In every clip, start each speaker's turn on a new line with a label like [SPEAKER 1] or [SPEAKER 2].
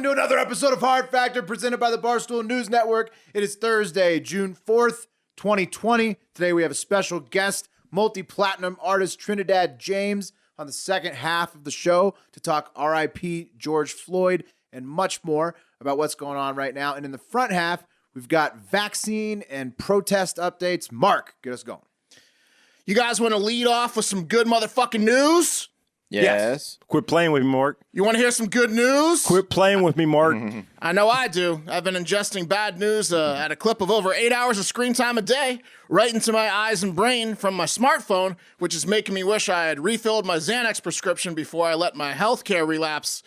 [SPEAKER 1] Welcome to another episode of Hard Factor presented by the Barstool News Network. It is Thursday, June 4th, 2020. Today we have a special guest, multi-platinum artist Trinidad James, on the second half of the show to talk R.I.P. George Floyd and much more about what's going on right now. And in the front half, we've got vaccine and protest updates. Mark, get us going.
[SPEAKER 2] You guys want to lead off with some good motherfucking news?
[SPEAKER 3] Yes.
[SPEAKER 4] Quit playing with me, Mark.
[SPEAKER 2] You want to hear some good news?
[SPEAKER 4] Quit playing with me, Mark.
[SPEAKER 2] I know I do. I've been ingesting bad news at a clip of over 8 hours of screen time a day, right into my eyes and brain from my smartphone, which is making me wish I had refilled my Xanax prescription before I let my healthcare lapse,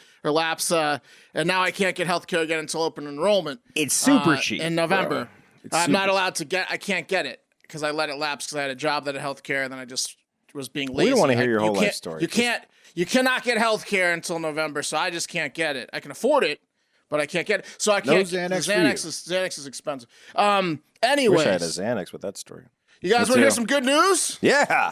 [SPEAKER 2] and now I can't get healthcare again until open enrollment.
[SPEAKER 4] It's super cheap.
[SPEAKER 2] In November. I'm not allowed to I can't get it because I let it lapse because I had a job that had healthcare and then I just was being lazy.
[SPEAKER 4] We don't want to hear your whole life story.
[SPEAKER 2] You cannot get health care until November, so I just can't get it. I can afford it, but I can't get it. So I can't.
[SPEAKER 1] No Xanax
[SPEAKER 2] Xanax is expensive. Anyways,
[SPEAKER 4] Wish I had a Xanax with that story.
[SPEAKER 2] you guys want to hear some good news?
[SPEAKER 4] Yeah.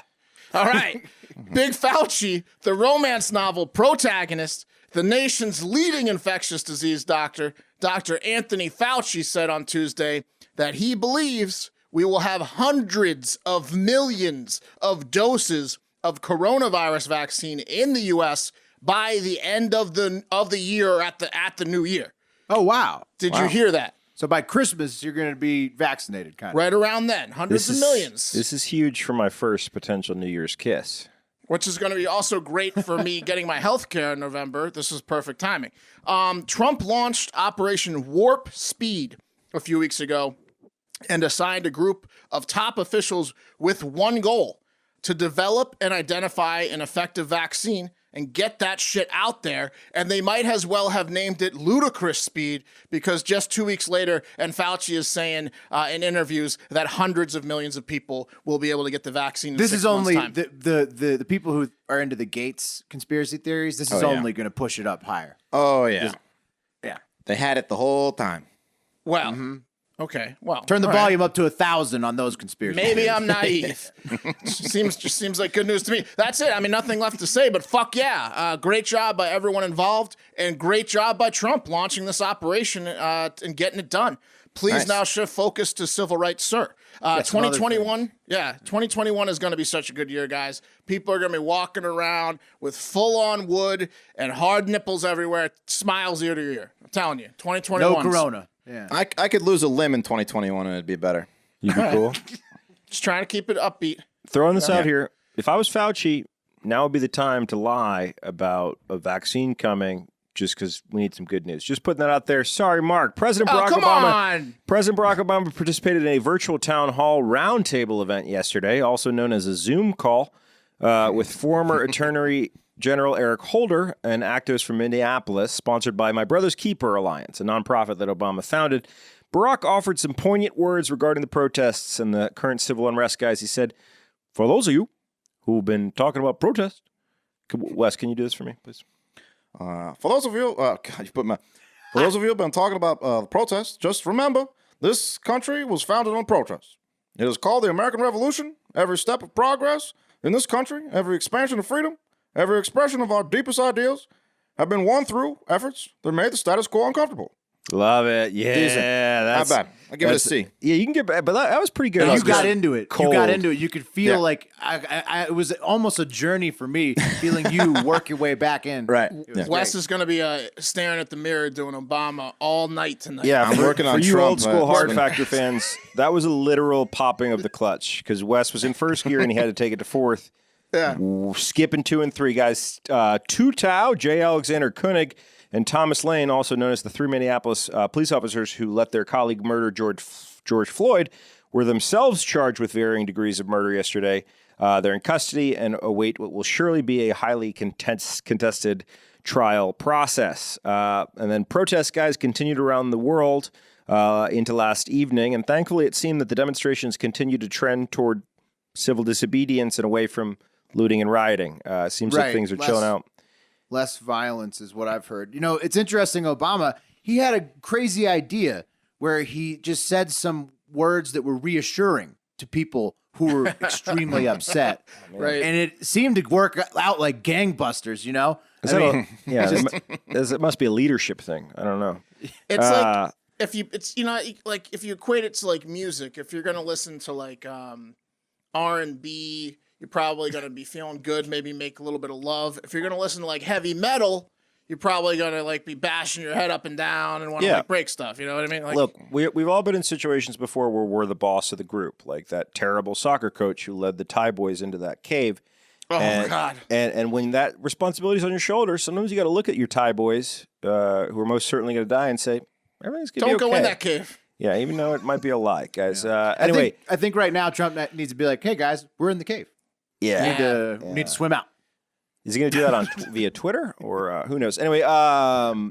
[SPEAKER 2] All right. Big Fauci, the romance novel protagonist, the nation's leading infectious disease doctor, Dr. Anthony Fauci, said on Tuesday that he believes we will have hundreds of millions of doses of coronavirus vaccine in the U.S. by the end of the year or at the new year.
[SPEAKER 1] Oh, wow.
[SPEAKER 2] Did you hear that?
[SPEAKER 1] So by Christmas, you're going to be vaccinated, kind of.
[SPEAKER 2] Right around then, hundreds of millions.
[SPEAKER 4] This is huge for my first potential New Year's kiss.
[SPEAKER 2] Which is going to be also great for me getting my health care in November. This is perfect timing. Trump launched Operation Warp Speed a few weeks ago and assigned a group of top officials with one goal: to develop and identify an effective vaccine and get that shit out there. And they might as well have named it Ludicrous Speed, because just 2 weeks later, and Fauci is saying in interviews that hundreds of millions of people will be able to get the vaccine in
[SPEAKER 1] This
[SPEAKER 2] 6
[SPEAKER 1] is
[SPEAKER 2] months'
[SPEAKER 1] only
[SPEAKER 2] time.
[SPEAKER 1] the people who are into the Gates conspiracy theories. This is only going to push it up higher.
[SPEAKER 3] Oh, yeah.
[SPEAKER 1] Yeah.
[SPEAKER 3] They had it the whole time.
[SPEAKER 2] Well, okay, well.
[SPEAKER 1] Turn the
[SPEAKER 2] all right.
[SPEAKER 1] volume up to 1,000 on those conspiracy
[SPEAKER 2] Maybe
[SPEAKER 1] theories.
[SPEAKER 2] I'm naive. seems like good news to me. That's it. I mean, nothing left to say, but fuck yeah. Great job by everyone involved, and great job by Trump launching this operation and getting it done. Please
[SPEAKER 3] Nice.
[SPEAKER 2] now shift focus to civil rights, sir.
[SPEAKER 1] some other
[SPEAKER 2] 2021, 2021 is going to be such a good year, guys. People are going to be walking around with full-on wood and hard nipples everywhere, smiles ear to ear. I'm telling you, 2021.
[SPEAKER 1] No corona. Yeah.
[SPEAKER 3] I could lose a limb in 2021 and it'd be better.
[SPEAKER 4] You'd be cool.
[SPEAKER 2] Just trying to keep it upbeat.
[SPEAKER 4] Throwing this out here. If I was Fauci, now would be the time to lie about a vaccine coming just because we need some good news. Just putting that out there. Sorry, Mark. President Barack Obama participated in a virtual town hall roundtable event yesterday, also known as a Zoom call, with former Attorney General Eric Holder, an activist from Minneapolis, sponsored by My Brother's Keeper Alliance, a nonprofit that Obama founded. Barack offered some poignant words regarding the protests and the current civil unrest, guys. He said, for those of you who've been talking about protests, Wes, can you do this for me, please?
[SPEAKER 3] For those of you, for those of you who've been talking about protests, just remember, this country was founded on protest. It is called the American Revolution. Every step of progress in this country, every expansion of freedom, every expression of our deepest ideals have been won through efforts that made the status quo uncomfortable.
[SPEAKER 4] Love it. Yeah,
[SPEAKER 3] Decent.
[SPEAKER 4] that's
[SPEAKER 3] Not bad. I give it a C.
[SPEAKER 4] Yeah, you can get, but that was pretty good.
[SPEAKER 1] You got into it.
[SPEAKER 4] Cold.
[SPEAKER 1] You got into it. You could feel
[SPEAKER 3] Yeah.
[SPEAKER 1] like it was almost a journey for me, feeling you work your way back in.
[SPEAKER 3] Right.
[SPEAKER 1] It was
[SPEAKER 3] Yeah.
[SPEAKER 2] Wes
[SPEAKER 1] great.
[SPEAKER 2] is going to be staring at the mirror doing Obama all night tonight.
[SPEAKER 4] Yeah,
[SPEAKER 3] I'm working on
[SPEAKER 4] for you
[SPEAKER 3] Trump,
[SPEAKER 4] old school
[SPEAKER 3] it's
[SPEAKER 4] Hard
[SPEAKER 3] been-
[SPEAKER 4] Factor fans. That was a literal popping of the clutch because Wes was in first gear and he had to take it to fourth.
[SPEAKER 2] Yeah.
[SPEAKER 4] Skipping 2 and 3, guys. Tu Tao, J. Alexander Koenig, and Thomas Lane, also known as the 3 Minneapolis police officers who let their colleague murder George Floyd, were themselves charged with varying degrees of murder yesterday. They're in custody and await what will surely be a highly contested trial process. And then protest guys continued around the world into last evening, and thankfully it seemed that the demonstrations continued to trend toward civil disobedience and away from looting and rioting. Seems like things are chilling out.
[SPEAKER 1] Less violence is what I've heard. You know, it's interesting. Obama, he had a crazy idea where he just said some words that were reassuring to people who were extremely upset.
[SPEAKER 2] Right.
[SPEAKER 1] And it seemed to work out like gangbusters, you know?
[SPEAKER 4] It must be a leadership thing. I don't know.
[SPEAKER 2] It's like if you equate it to like music, if you're gonna listen to like R&B, you're probably gonna be feeling good, maybe make a little bit of love. If you're gonna listen to like heavy metal, you're probably gonna like be bashing your head up and down and want to like break stuff. You know what I mean? Like,
[SPEAKER 4] look, we've all been in situations before where we're the boss of the group, like that terrible soccer coach who led the Thai boys into that cave.
[SPEAKER 2] Oh, God.
[SPEAKER 4] And when that responsibility is on your shoulders, sometimes you got to look at your Thai boys who are most certainly going to die and say, everything's going to be okay.
[SPEAKER 2] Don't go in that cave.
[SPEAKER 4] Yeah, even though it might be a lie, guys. Anyway.
[SPEAKER 1] I think right now Trump needs to be like, hey, guys, we're in the cave.
[SPEAKER 4] Yeah.
[SPEAKER 1] We need to swim out.
[SPEAKER 4] Is he going to do that via Twitter or who knows? Anyway,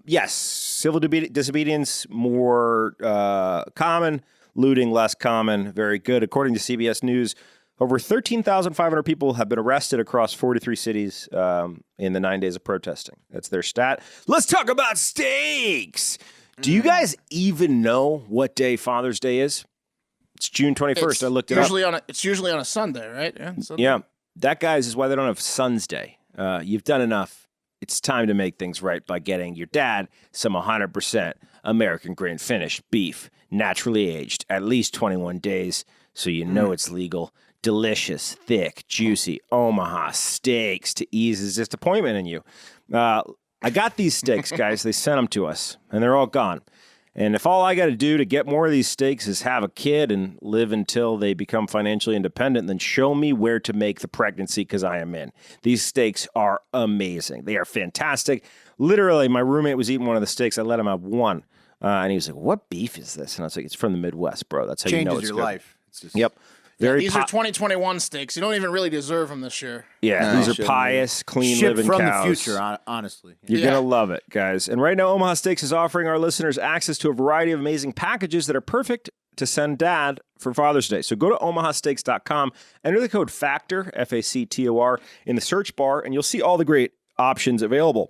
[SPEAKER 4] yes, civil disobedience more common, looting less common. Very good. According to CBS News, over 13,500 people have been arrested across 43 cities in the 9 days of protesting. That's their stat. Let's talk about steaks. Do you guys even know what day Father's Day is? It's June 21st. I looked it up.
[SPEAKER 2] It's usually on a Sunday, right? Yeah.
[SPEAKER 4] Yeah. That, guys, is why they don't have Son's Day. You've done enough. It's time to make things right by getting your dad some 100% American grain finished beef, naturally aged, at least 21 days, so you know it's legal. Delicious, thick, juicy Omaha steaks to ease his disappointment in you. I got these steaks, guys. They sent them to us, and they're all gone. And if all I got to do to get more of these steaks is have a kid and live until they become financially independent, then show me where to make the pregnancy, because I am in. These steaks are amazing. They are fantastic. Literally, my roommate was eating one of the steaks. I let him have one. And he was like, what beef is this? And I was like, it's from the Midwest, bro. That's how you know it's
[SPEAKER 1] your
[SPEAKER 4] good.
[SPEAKER 1] life. It's just...
[SPEAKER 4] Yep.
[SPEAKER 2] These are 2021 steaks. You don't even really deserve them this year.
[SPEAKER 4] Yeah, these are pious, clean living
[SPEAKER 1] from
[SPEAKER 4] cows.
[SPEAKER 1] the future, honestly.
[SPEAKER 4] You're going to love it, guys. And right now, Omaha Steaks is offering our listeners access to a variety of amazing packages that are perfect to send dad for Father's Day. So go to omahasteaks.com, enter the code FACTOR, F-A-C-T-O-R, in the search bar, and you'll see all the great options available.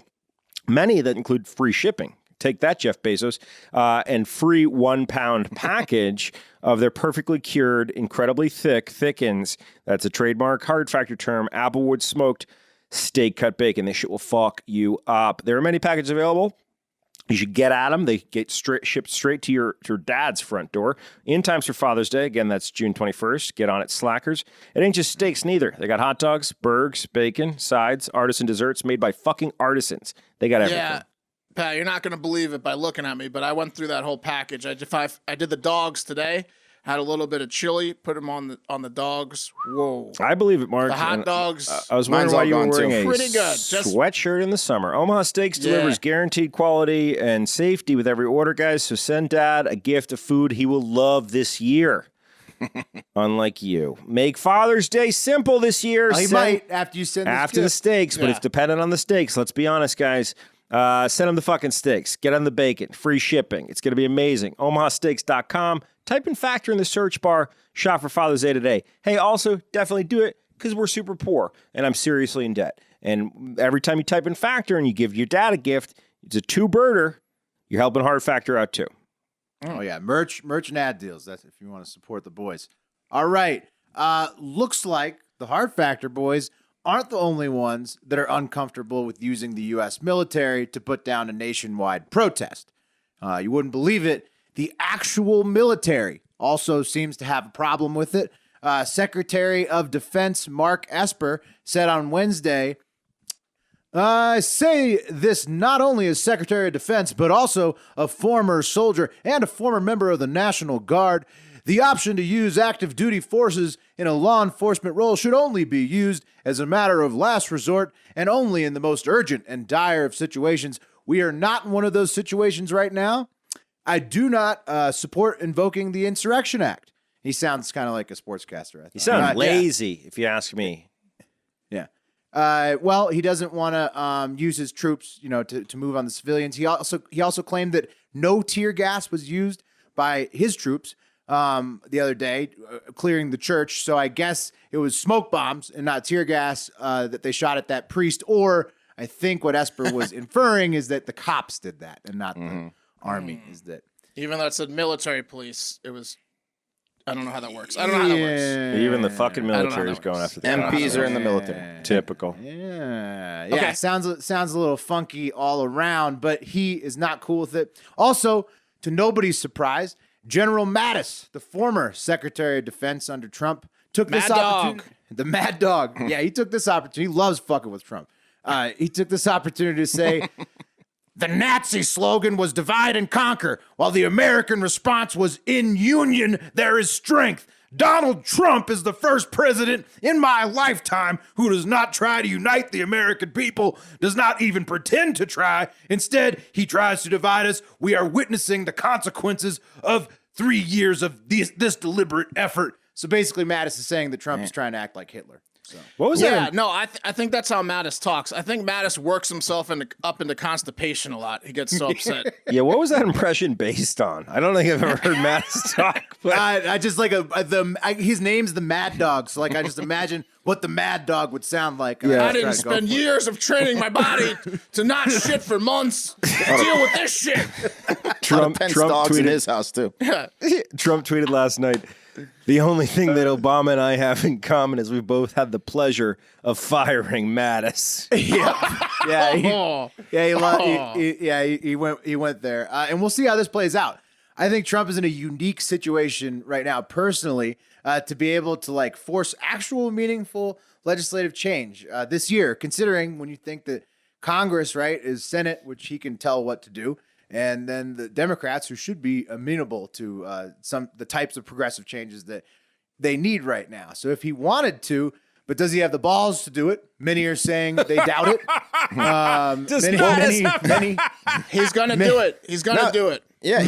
[SPEAKER 4] Many that include free shipping. Take that, Jeff Bezos, and free 1 pound package of their perfectly cured, incredibly thick thickens. That's a trademark hard factor term. Applewood smoked steak cut bacon. This shit will fuck you up. There are many packages available. You should get at them. They get shipped straight to your dad's front door in times for Father's Day. Again, that's June 21st. Get on it, slackers. It ain't just steaks neither. They got hot dogs, burgers, bacon, sides, artisan desserts made by fucking artisans. They got everything.
[SPEAKER 2] Yeah. Pat, you're not going to believe it by looking at me, but I went through that whole package. I did the dogs today. Had a little bit of chili, put them on the dogs. Whoa!
[SPEAKER 4] I believe it, Mark.
[SPEAKER 2] The hot dogs.
[SPEAKER 4] I was wondering why you were wearing a
[SPEAKER 2] pretty good.
[SPEAKER 4] Sweatshirt in the summer. Omaha Steaks delivers guaranteed quality and safety with every order, guys. So send Dad a gift of food he will love this year. Unlike you, make Father's Day simple this year.
[SPEAKER 1] He might after you send
[SPEAKER 4] the steaks, but it's dependent on the steaks. Let's be honest, guys. Send them the fucking steaks. Get on the bacon. Free shipping. It's going to be amazing. omahasteaks.com. Type in Factor in the search bar. Shop for Father's Day today. Hey, also, definitely do it because we're super poor and I'm seriously in debt. And every time you type in Factor and you give your dad a gift, it's a two-birder. You're helping Hard Factor out too.
[SPEAKER 1] Oh, yeah. Merch and ad deals. That's if you want to support the boys. All right. Looks like the Hard Factor boys aren't the only ones that are uncomfortable with using the U.S. military to put down a nationwide protest. You wouldn't believe it. The actual military also seems to have a problem with it. Secretary of Defense Mark Esper said on Wednesday, I say this not only as Secretary of Defense, but also a former soldier and a former member of the National Guard. The option to use active duty forces in a law enforcement role should only be used as a matter of last resort and only in the most urgent and dire of situations. We are not in one of those situations right now. I do not support invoking the Insurrection Act. He sounds kind of like a sportscaster.
[SPEAKER 4] He sounds lazy, if you ask me.
[SPEAKER 1] Yeah. Well, he doesn't want to use his troops, to move on the civilians. He also claimed that no tear gas was used by his troops the other day, clearing the church. So I guess it was smoke bombs and not tear gas that they shot at that priest. Or I think what Esper was inferring is that the cops did that and not the army. Is that
[SPEAKER 2] even though it said military police, it was I don't know how that works. I don't know how that works.
[SPEAKER 4] Even the fucking military is going after the
[SPEAKER 3] MPs are in the military.
[SPEAKER 4] Typical.
[SPEAKER 1] Yeah.
[SPEAKER 2] Okay.
[SPEAKER 1] Sounds a little funky all around, but he is not cool with it. Also, to nobody's surprise, General Mattis, the former Secretary of Defense under Trump, took this opportunity. The Mad Dog. Yeah, he took this opportunity. He loves fucking with Trump. He took this opportunity to say the Nazi slogan was divide and conquer, while the American response was in union there is strength. Donald Trump is the first president in my lifetime who does not try to unite the American people, does not even pretend to try. Instead, he tries to divide us. We are witnessing the consequences of 3 years of this deliberate effort. So basically, Mattis is saying that Trump is trying to act like Hitler. So.
[SPEAKER 4] What was that?
[SPEAKER 2] No, I think that's how Mattis talks. I think Mattis works himself up into constipation a lot. He gets so upset.
[SPEAKER 4] Yeah, what was that impression based on? I don't think I've ever heard Mattis talk. But
[SPEAKER 1] I just like his name's the Mad Dog, so like I just imagine what the Mad Dog would sound like.
[SPEAKER 4] Yeah.
[SPEAKER 2] I didn't spend years of training my body to not shit for months to deal with this shit.
[SPEAKER 3] Trump dogs
[SPEAKER 4] tweeted
[SPEAKER 3] in his house too.
[SPEAKER 4] Trump tweeted last night, the only thing that Obama and I have in common is we both had the pleasure of firing Mattis.
[SPEAKER 1] He went there, and we'll see how this plays out. I think Trump is in a unique situation right now, personally, to be able to like force actual meaningful legislative change this year. Considering when you think that Congress, right, is Senate, which he can tell what to do. And then the Democrats, who should be amenable to the types of progressive changes that they need right now. So if he wanted to, but does he have the balls to do it? Many are saying they doubt it. Many.
[SPEAKER 2] He's gonna do it. He's gonna do it.
[SPEAKER 3] Yeah,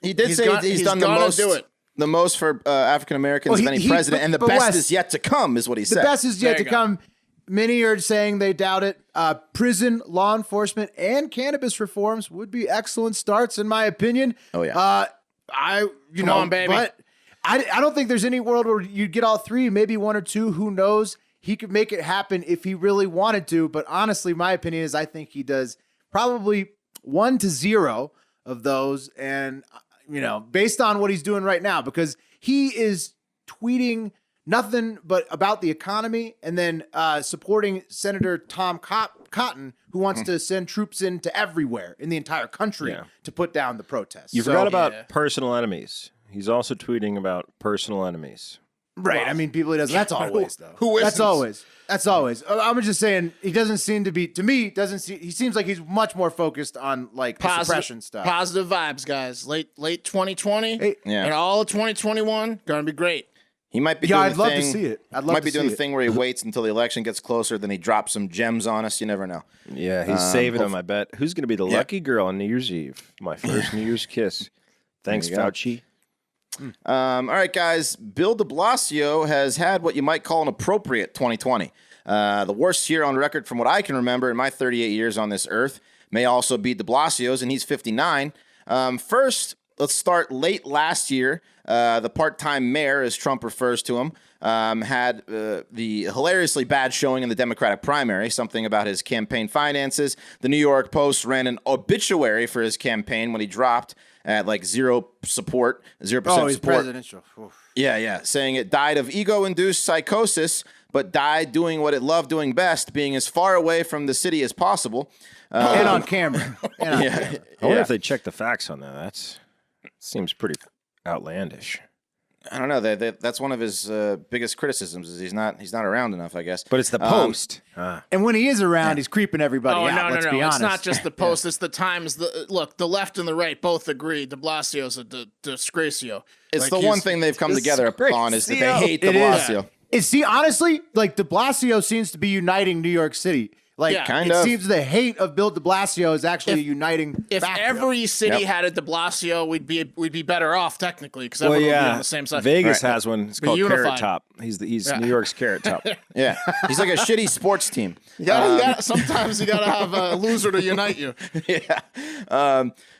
[SPEAKER 3] he did say he's done the most.
[SPEAKER 2] Do it.
[SPEAKER 3] The most for African Americans of any president, and the best
[SPEAKER 1] Wes,
[SPEAKER 3] is yet to come, is what he said.
[SPEAKER 1] The best is yet to come. Many are saying they doubt it. Prison, law enforcement, and cannabis reforms would be excellent starts, in my opinion.
[SPEAKER 3] Oh yeah.
[SPEAKER 2] Come on, baby.
[SPEAKER 1] But I don't think there's any world where you'd get all three, maybe one or two. Who knows? He could make it happen if he really wanted to. But honestly, my opinion is I think he does probably 1 to 0 of those. And, based on what he's doing right now, because he is tweeting nothing but about the economy, and then supporting Senator Tom Cotton, who wants to send troops into everywhere in the entire country to put down the protests.
[SPEAKER 4] You forgot about personal enemies. He's also tweeting about personal enemies.
[SPEAKER 1] Right. I mean, people he doesn't. That's always, though.
[SPEAKER 2] Who is
[SPEAKER 1] That's always. I'm just saying, he doesn't seem to be, to me, he seems like he's much more focused on like the suppression stuff.
[SPEAKER 2] Positive vibes, guys. Late 2020 and all of 2021, gonna be great.
[SPEAKER 3] He might be doing
[SPEAKER 1] I'd love to see it. Might be
[SPEAKER 3] doing the thing where he waits until the election gets closer, then he drops some gems on us. You never know.
[SPEAKER 4] Yeah, he's saving them, I bet. Who's going to be the lucky girl on New Year's Eve? My first New Year's kiss. Thanks, Fauci.
[SPEAKER 3] All right, guys. Bill de Blasio has had what you might call an appropriate 2020. The worst year on record from what I can remember in my 38 years on this earth. May also be de Blasio's, and he's 59. First, let's start late last year. The part-time mayor, as Trump refers to him, had the hilariously bad showing in the Democratic primary, something about his campaign finances. The New York Post ran an obituary for his campaign when he dropped at like 0% support.
[SPEAKER 1] He's presidential.
[SPEAKER 3] Yeah, saying it died of ego-induced psychosis, but died doing what it loved doing best, being as far away from the city as possible.
[SPEAKER 1] And on camera.
[SPEAKER 4] I wonder if they check the facts on that. That seems pretty outlandish.
[SPEAKER 3] I don't know. That's one of his biggest criticisms is he's not around enough, I guess.
[SPEAKER 4] But it's the Post.
[SPEAKER 1] And when he is around, he's creeping everybody out. Let's be honest.
[SPEAKER 2] It's not just the Post. It's the Times. Look, the left and the right both agree. De Blasio's a disgracio.
[SPEAKER 3] It's the one thing they've come together on is that they hate de Blasio.
[SPEAKER 1] Honestly, like de Blasio seems to be uniting New York City. Like, it seems the hate of Bill de Blasio is actually a uniting
[SPEAKER 2] If
[SPEAKER 1] factor.
[SPEAKER 2] every city had a de Blasio, we'd be better off technically because everyone would be on the same side.
[SPEAKER 4] Vegas has one. It's called
[SPEAKER 2] unified.
[SPEAKER 4] Carrot Top. He's New York's Carrot Top.
[SPEAKER 3] Yeah, he's like a shitty sports team.
[SPEAKER 2] Sometimes you gotta have a loser to unite you.
[SPEAKER 3] Yeah.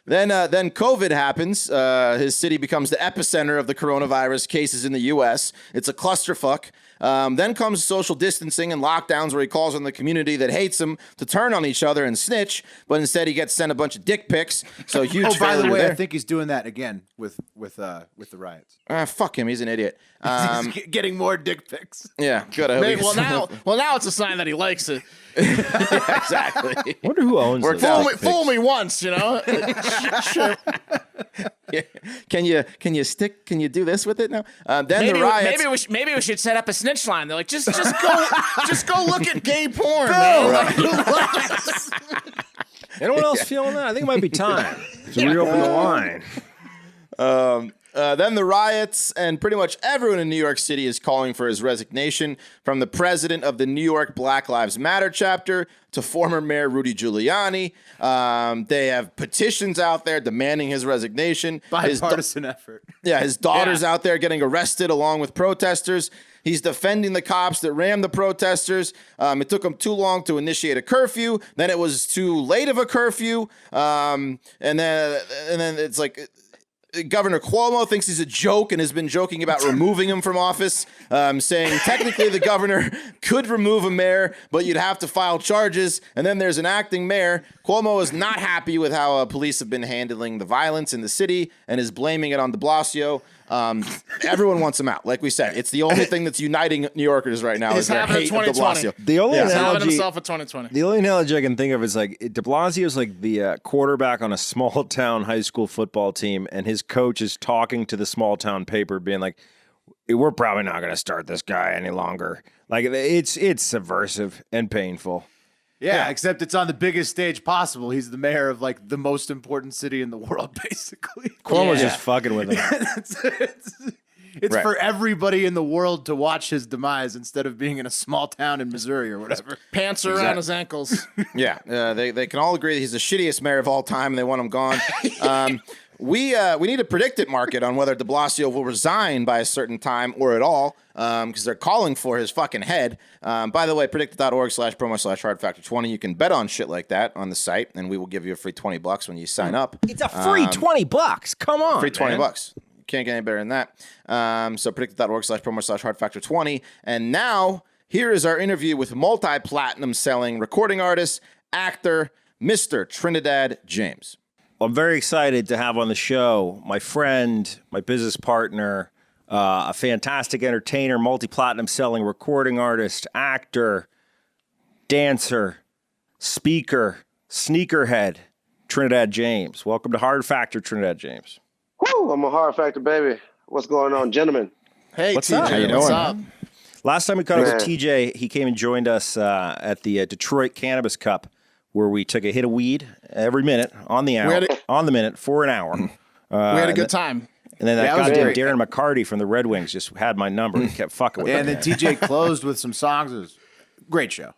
[SPEAKER 3] Then COVID happens. His city becomes the epicenter of the coronavirus cases in the U.S. It's a clusterfuck. Then comes social distancing and lockdowns, where he calls on the community that hates him to turn on each other and snitch, but instead he gets sent a bunch of dick pics. So huge.
[SPEAKER 1] Oh, by the way,
[SPEAKER 3] there.
[SPEAKER 1] I think he's doing that again with the riots.
[SPEAKER 3] Fuck him. He's an idiot.
[SPEAKER 1] He's getting more dick pics.
[SPEAKER 3] Yeah, good.
[SPEAKER 2] Well, now it's a sign that he likes it.
[SPEAKER 3] Yeah, exactly.
[SPEAKER 4] I wonder who owns
[SPEAKER 3] Worked
[SPEAKER 4] those
[SPEAKER 3] out.
[SPEAKER 4] dick pics.
[SPEAKER 2] Fool me once, you know.
[SPEAKER 3] Yeah. Can you do this with it now? Then
[SPEAKER 2] Maybe,
[SPEAKER 3] the riots.
[SPEAKER 2] maybe we should set up a snitch line. They're like, just go look at gay porn, man.
[SPEAKER 4] Anyone else feeling that? I think it might be time to reopen the line.
[SPEAKER 3] Then the riots, and pretty much everyone in New York City is calling for his resignation, from the president of the New York Black Lives Matter chapter to former Mayor Rudy Giuliani. They have petitions out there demanding his resignation.
[SPEAKER 1] Bipartisan effort.
[SPEAKER 3] Yeah, his daughter's out there getting arrested along with protesters. He's defending the cops that rammed the protesters. It took him too long to initiate a curfew. Then it was too late of a curfew. And then it's like Governor Cuomo thinks he's a joke and has been joking about removing him from office, saying technically the governor could remove a mayor, but you'd have to file charges. And then there's an acting mayor. Cuomo is not happy with how police have been handling the violence in the city and is blaming it on de Blasio. Everyone wants him out. Like we said, it's the only thing that's uniting New Yorkers right now is their hate of de Blasio.
[SPEAKER 4] The only
[SPEAKER 2] Having himself at 2020.
[SPEAKER 4] The only analogy I can think of is like de Blasio is like the quarterback on a small town high school football team, and his coach is talking to the small town paper, being like, "We're probably not going to start this guy any longer." Like it's subversive and painful.
[SPEAKER 1] Yeah, except it's on the biggest stage possible. He's the mayor of like the most important city in the world, basically.
[SPEAKER 4] Cuomo's just fucking with him.
[SPEAKER 1] It's for everybody in the world to watch his demise instead of being in a small town in Missouri or whatever.
[SPEAKER 2] Pants around his ankles.
[SPEAKER 3] Yeah, they can all agree that he's the shittiest mayor of all time, and they want him gone. We need a predicted market on whether de Blasio will resign by a certain time or at all, because they're calling for his fucking head. By the way, predicted.org/promo/hardfactor20. You can bet on shit like that on the site, and we will give you a free $20 when you sign up.
[SPEAKER 4] It's a free $20. Come on,
[SPEAKER 3] free $20.
[SPEAKER 4] Man.
[SPEAKER 3] Can't get any better than that. So predicted.org/promo/hardfactor20. And now here is our interview with multi-platinum selling recording artist, actor, Mr. Trinidad James.
[SPEAKER 4] I'm very excited to have on the show my friend, my business partner, a fantastic entertainer, multi-platinum selling recording artist, actor, dancer, speaker, sneakerhead, Trinidad James. Welcome to Hard Factor, Trinidad James.
[SPEAKER 5] Woo, I'm a Hard Factor, baby. What's going on, gentlemen?
[SPEAKER 2] Hey,
[SPEAKER 4] What's
[SPEAKER 2] TJ,
[SPEAKER 4] up? How you
[SPEAKER 2] what's
[SPEAKER 3] doing?
[SPEAKER 2] up?
[SPEAKER 4] Last time we caught up with TJ, he came and joined us at the Detroit Cannabis Cup, where we took a hit of weed every minute, on the hour, on the minute, for an hour.
[SPEAKER 2] We had a good time.
[SPEAKER 4] And then that
[SPEAKER 1] Yeah, it was
[SPEAKER 4] goddamn
[SPEAKER 1] great.
[SPEAKER 4] Darren McCarty from the Red Wings just had my number and kept fucking with
[SPEAKER 1] Yeah,
[SPEAKER 4] me.
[SPEAKER 1] and then TJ closed with some songs. It was a great show.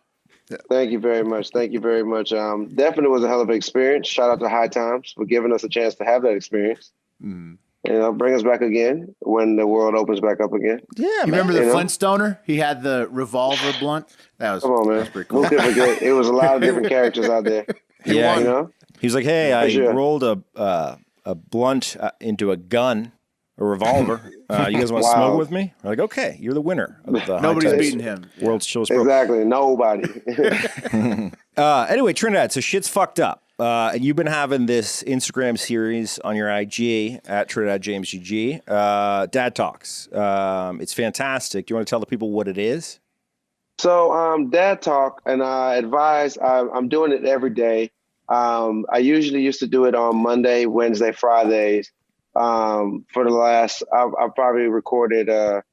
[SPEAKER 5] Thank you very much. Thank you very much. Definitely was a hell of an experience. Shout out to High Times for giving us a chance to have that experience. Bring us back again when the world opens back up again.
[SPEAKER 3] Yeah,
[SPEAKER 1] You remember the Flintstoner? He had the revolver blunt. That was
[SPEAKER 5] Come on, man.
[SPEAKER 1] That was pretty cool.
[SPEAKER 5] Who could forget? It was a lot of different characters out there.
[SPEAKER 4] Yeah,
[SPEAKER 5] You know?
[SPEAKER 4] he was like, "Hey, I
[SPEAKER 5] sure.
[SPEAKER 4] rolled a blunt into a gun, a revolver. You guys want to
[SPEAKER 5] Wow.
[SPEAKER 4] smoke with me?" We're like, "Okay, you're the winner of the
[SPEAKER 1] Nobody's
[SPEAKER 4] High Times
[SPEAKER 1] beating him.
[SPEAKER 4] World's Chillest Pro."
[SPEAKER 5] Exactly. Nobody.
[SPEAKER 4] Anyway, Trinidad, so shit's fucked up. And you've been having this Instagram series on your IG at Trinidad James GG, Dad Talks. It's fantastic. Do you want to tell the people what it is?
[SPEAKER 5] So, Dad Talk, and I advise, I'm doing it every day. I usually used to do it on Monday, Wednesday, Fridays. For the last, I've probably recorded about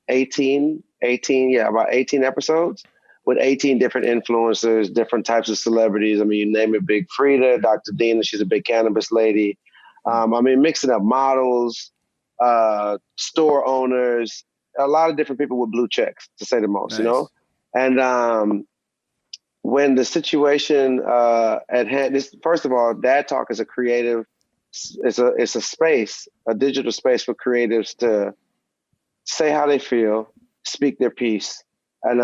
[SPEAKER 5] 18 episodes with 18 different influencers, different types of celebrities. I mean, you name it, Big Frida, Dr. Dina, she's a big cannabis lady. Mixing up models, store owners, a lot of different people with blue checks, to say the most,
[SPEAKER 1] Nice.
[SPEAKER 5] you know? And when the situation at hand, first of all, Dad Talk is a creative, it's a space, a digital space for creatives to say how they feel, speak their piece. And,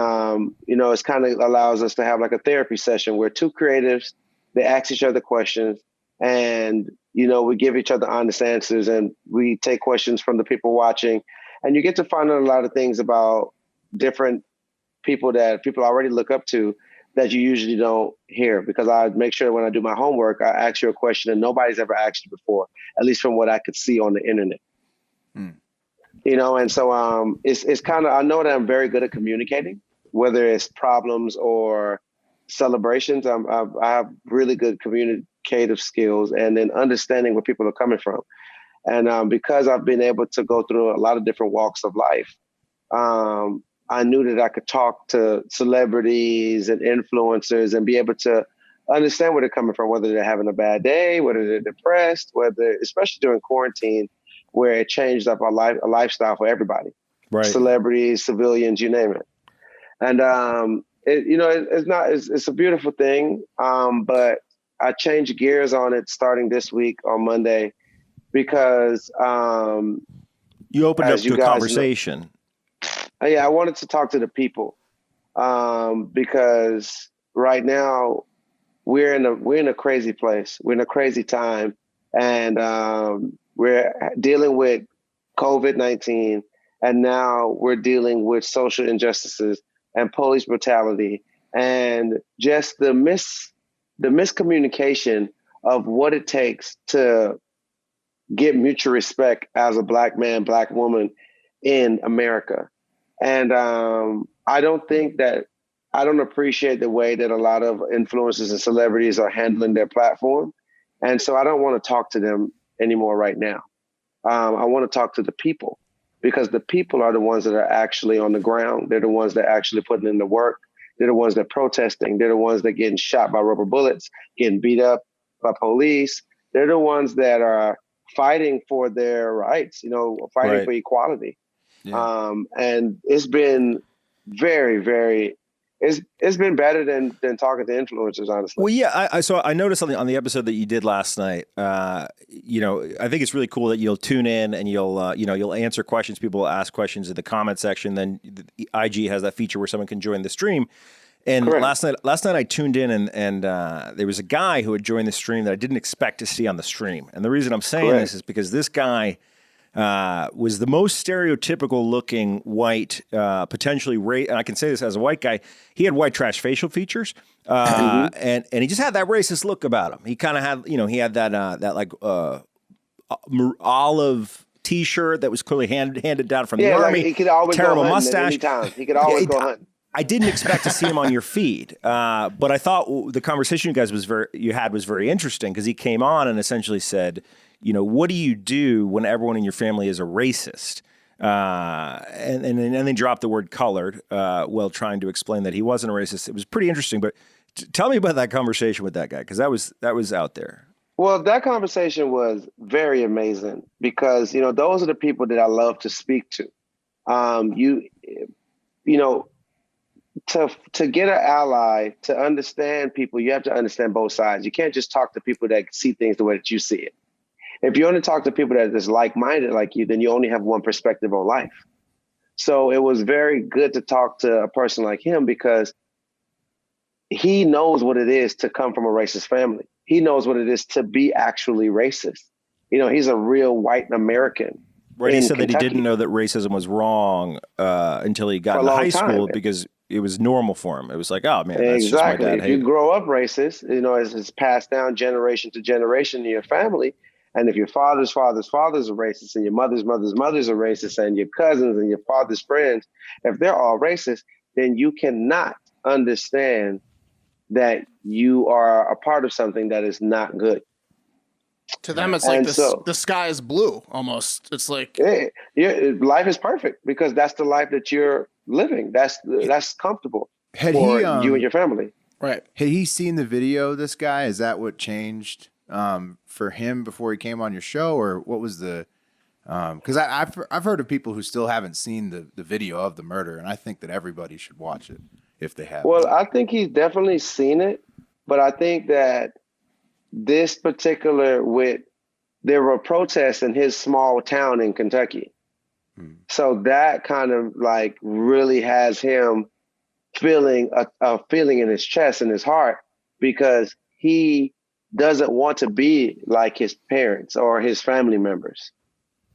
[SPEAKER 5] it's kind of allows us to have like a therapy session where two creatives, they ask each other questions and we give each other honest answers, and we take questions from the people watching, and you get to find out a lot of things about different people that people already look up to that you usually don't hear, because I make sure when I do my homework, I ask you a question that nobody's ever asked you before, at least from what I could see on the internet. And so it's kind of, I know that I'm very good at communicating, whether it's problems or celebrations. I have really good communicative skills, and then understanding where people are coming from. And because I've been able to go through a lot of different walks of life, I knew that I could talk to celebrities and influencers and be able to understand where they're coming from, whether they're having a bad day, whether they're depressed, especially during quarantine, where it changed up a lifestyle for everybody,
[SPEAKER 4] right?
[SPEAKER 5] Celebrities, civilians, you name it. And it's a beautiful thing. But I changed gears on it starting this week on Monday, because
[SPEAKER 4] you opened up to a conversation.
[SPEAKER 5] I wanted to talk to the people, because right now we're in a crazy place. We're in a crazy time, and we're dealing with COVID-19, and now we're dealing with social injustices and police brutality, and just the miscommunication of what it takes to get mutual respect as a Black man, Black woman in America. And I don't appreciate the way that a lot of influencers and celebrities are handling their platform. And so I don't want to talk to them anymore right now. I want to talk to the people, because the people are the ones that are actually on the ground. They're the ones that are actually putting in the work. They're the ones that are protesting. They're the ones that are getting shot by rubber bullets, getting beat up by police. They're the ones that are fighting for their rights, fighting for equality. Yeah. And it's been very, very, it's been better than talking to influencers, honestly.
[SPEAKER 4] Well, yeah, I noticed on the episode that you did last night. I think it's really cool that you'll tune in and you'll answer questions. People will ask questions in the comment section. Then the IG has that feature where someone can join the stream. And last night I tuned in and there was a guy who had joined the stream that I didn't expect to see on the stream. And the reason I'm saying this is because this guy was the most stereotypical looking white, potentially and I can say this as a white guy. He had white trash facial features, and he just had that racist look about him. He kind of had, he had that like olive T-shirt that was clearly handed down from the army.
[SPEAKER 5] Like he could always
[SPEAKER 4] terrible
[SPEAKER 5] go
[SPEAKER 4] mustache.
[SPEAKER 5] He could always go hunting.
[SPEAKER 4] I didn't expect to see him on your feed, but I thought the conversation you guys was very interesting, because he came on and essentially said, what do you do when everyone in your family is a racist? And then they dropped the word colored while trying to explain that he wasn't a racist. It was pretty interesting. But tell me about that conversation with that guy, because that was out there.
[SPEAKER 5] Well, that conversation was very amazing, because those are the people that I love to speak to. To get an ally, to understand people, you have to understand both sides. You can't just talk to people that see things the way that you see it. If you only talk to people that is like-minded like you, then you only have one perspective on life. So it was very good to talk to a person like him, because he knows what it is to come from a racist family. He knows what it is to be actually racist. He's a real white American.
[SPEAKER 4] Right. He said Kentucky. That he didn't know that racism was wrong until he got into high school, because it was normal for him. It was like, oh man, that's just my dad.
[SPEAKER 5] If you grow up racist, it's passed down generation to generation in your family. And if your father's father's father's are racist, and your mother's mother's mother's are racist, and your cousins and your father's friends, if they're all racist, then you cannot understand that you are a part of something that is not good.
[SPEAKER 2] To them, it's like the sky is blue almost. It's like
[SPEAKER 5] life is perfect, because that's the life that you're living. That's comfortable for you and your family.
[SPEAKER 1] Right. Had he seen the video, this guy? Is that what changed for him before he came on your show, or what was the? Because I've heard of people who still haven't seen the video of the murder, and I think that everybody should watch it if they haven't.
[SPEAKER 5] Well, I think he's definitely seen it, but I think that this particular there were protests in his small town in Kentucky. So that kind of like really has him feeling a feeling in his chest and his heart, because he doesn't want to be like his parents or his family members.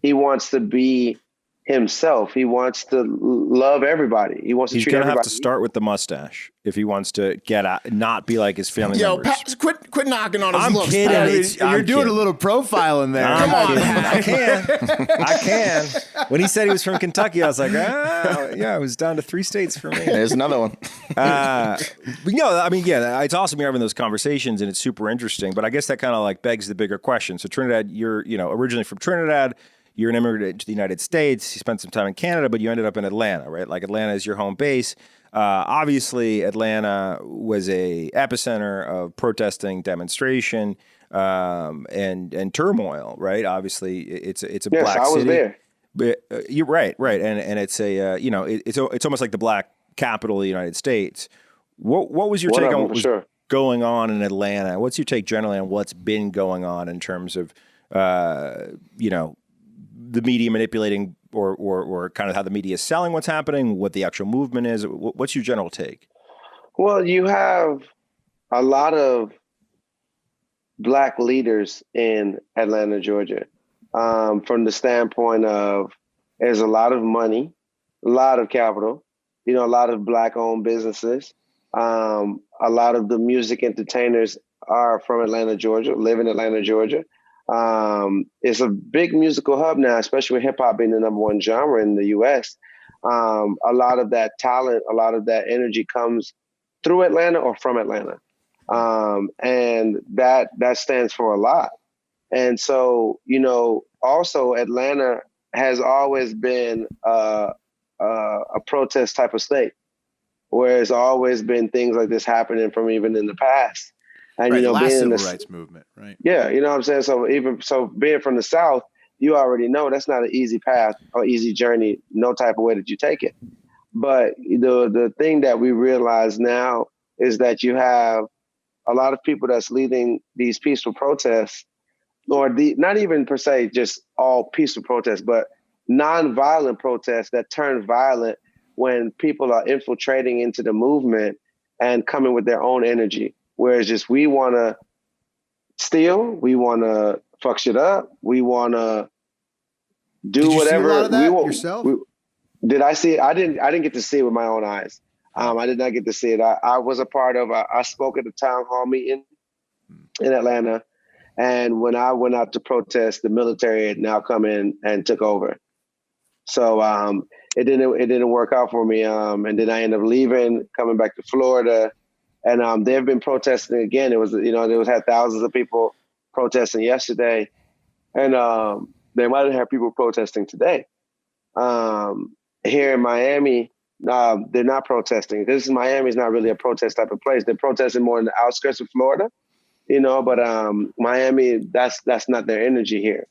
[SPEAKER 5] He wants to be himself. He wants to love everybody. He wants to treat everybody. He's
[SPEAKER 4] going to have to start with the mustache if he wants to get out, not be like his family members.
[SPEAKER 2] Quit knocking on his
[SPEAKER 4] I'm
[SPEAKER 2] looks,
[SPEAKER 4] kidding.
[SPEAKER 1] You're doing a little profiling there.
[SPEAKER 2] Come on,
[SPEAKER 4] I can. When he said he was from Kentucky, I was like, yeah, it was down to 3 states for me.
[SPEAKER 3] There's another one.
[SPEAKER 4] It's awesome you're having those conversations, and it's super interesting. But I guess that kind of like begs the bigger question. So Trinidad, you're originally from Trinidad. You're an immigrant to the United States. You spent some time in Canada, but you ended up in Atlanta, right? Like Atlanta is your home base. Obviously, Atlanta was a epicenter of protesting, demonstration, and turmoil, right? Obviously, it's a black city.
[SPEAKER 5] Yes, I was there.
[SPEAKER 4] But, you're right, and it's a it's almost like the black capital of the United States. What was your take on what was going on in Atlanta? What's your take generally on what's been going on in terms of the media manipulating or kind of how the media is selling what's happening, what the actual movement is? What's your general take?
[SPEAKER 5] Well, you have a lot of black leaders in Atlanta, Georgia, from the standpoint of there's a lot of money, a lot of capital, a lot of black-owned businesses. A lot of the music entertainers are from Atlanta, Georgia, live in Atlanta, Georgia. It's a big musical hub now, especially with hip hop being the #1 genre in the US. A lot of that talent, a lot of that energy comes through Atlanta or from Atlanta. And that stands for a lot. And so, also Atlanta has always been a protest type of state, where it's always been things like this happening from even in the past. And,
[SPEAKER 1] right, the last
[SPEAKER 5] being
[SPEAKER 1] civil rights movement, right?
[SPEAKER 5] Yeah, you know what I'm saying? So being from the South, you already know that's not an easy path or easy journey, no type of way that you take it. But the thing that we realize now is that you have a lot of people that's leading these peaceful protests, or not even per se just all peaceful protests, but nonviolent protests that turn violent when people are infiltrating into the movement and coming with their own energy. Whereas just we want to steal, we want to fuck shit up, we want to do whatever.
[SPEAKER 1] See a lot of that yourself?
[SPEAKER 5] Did I see it? I didn't get to see it with my own eyes. I did not get to see it. I was a part of. I spoke at the town hall meeting in Atlanta, and when I went out to protest, the military had now come in and took over. So it didn't work out for me. And then I ended up leaving, coming back to Florida. And they've been protesting again. It was, had thousands of people protesting yesterday, and they might have had people protesting today. Here in Miami, they're not protesting. Miami's not really a protest type of place. They're protesting more in the outskirts of Florida, But Miami, that's not their energy here.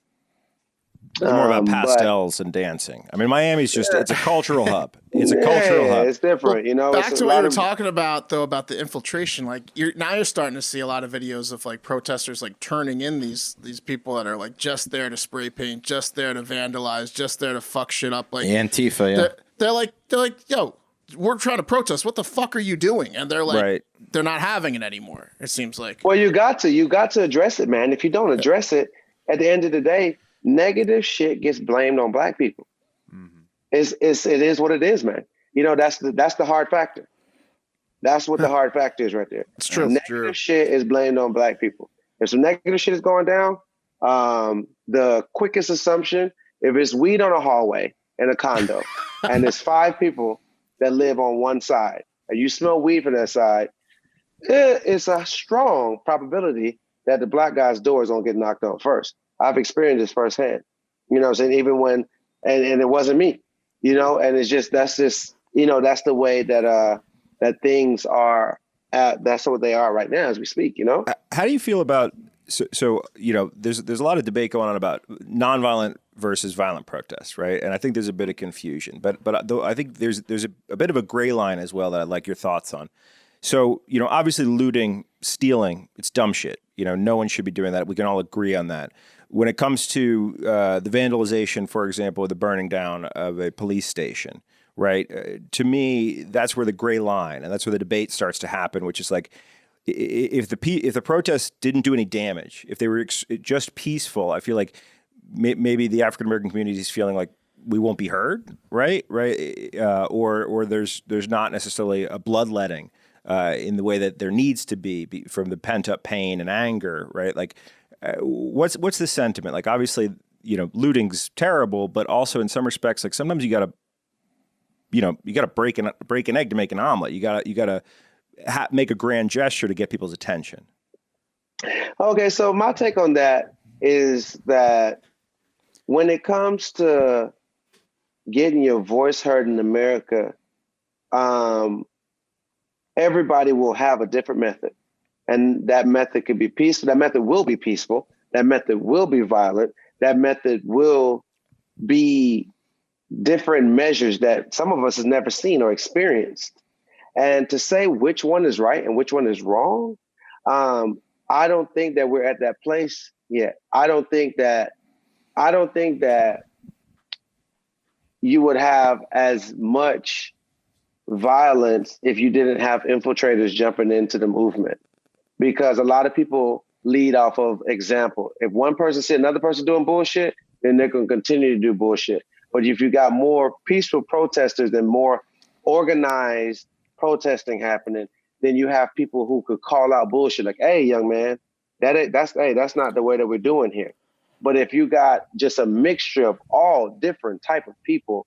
[SPEAKER 4] It's more about pastels and dancing. I mean, Miami's it's a cultural hub. It's a cultural hub.
[SPEAKER 5] It's different,
[SPEAKER 2] Back to what you were talking about, though, about the infiltration. Like, you're starting to see a lot of videos of like protesters like turning in these people that are like just there to spray paint, just there to vandalize, just there to fuck shit up. Like
[SPEAKER 3] Antifa, yeah.
[SPEAKER 2] They're like, yo, we're trying to protest. What the fuck are you doing? And they're like, they're not having it anymore. It seems like.
[SPEAKER 5] Well, you got to address it, man. If you don't address it, at the end of the day, negative shit gets blamed on black people. Mm-hmm. It is what it is, man. That's the hard factor. That's what the hard factor is right there.
[SPEAKER 2] It's true.
[SPEAKER 5] Negative shit is blamed on black people. If some negative shit is going down, the quickest assumption, if it's weed on a hallway in a condo and there's 5 people that live on one side and you smell weed from that side, it's a strong probability that the black guy's door is going to get knocked on first. I've experienced this firsthand, what I'm saying? Even when, and it wasn't me, and it's just, that's the way that things are that's what they are right now as we speak,
[SPEAKER 4] How do you feel about, so there's a lot of debate going on about nonviolent versus violent protests, right? And I think there's a bit of confusion, but though I think there's a bit of a gray line as well that I'd like your thoughts on. So, obviously looting, stealing, it's dumb shit. No one should be doing that. We can all agree on that. When it comes to the vandalization, for example, the burning down of a police station, right? To me, that's where the gray line, and that's where the debate starts to happen, which is like, if the protests didn't do any damage, if they were just peaceful, I feel like maybe the African American community is feeling like we won't be heard, right? Or there's not necessarily a bloodletting in the way that there needs to be from the pent up pain and anger, right? Like, what's the sentiment? Like, obviously, looting's terrible, but also in some respects, like sometimes you gotta break an egg to make an omelet. You gotta make a grand gesture to get people's attention.
[SPEAKER 5] Okay, so my take on that is that when it comes to getting your voice heard in America, everybody will have a different method. And that method could be peaceful. That method will be peaceful. That method will be violent. That method will be different measures that some of us has never seen or experienced. And to say which one is right and which one is wrong, I don't think that we're at that place yet. I don't think that you would have as much violence if you didn't have infiltrators jumping into the movement, because a lot of people lead off of example. If one person see another person doing bullshit, then they're going to continue to do bullshit. But if you got more peaceful protesters and more organized protesting happening, then you have people who could call out bullshit like, "Hey, young man, that's not the way that we're doing here." But if you got just a mixture of all different type of people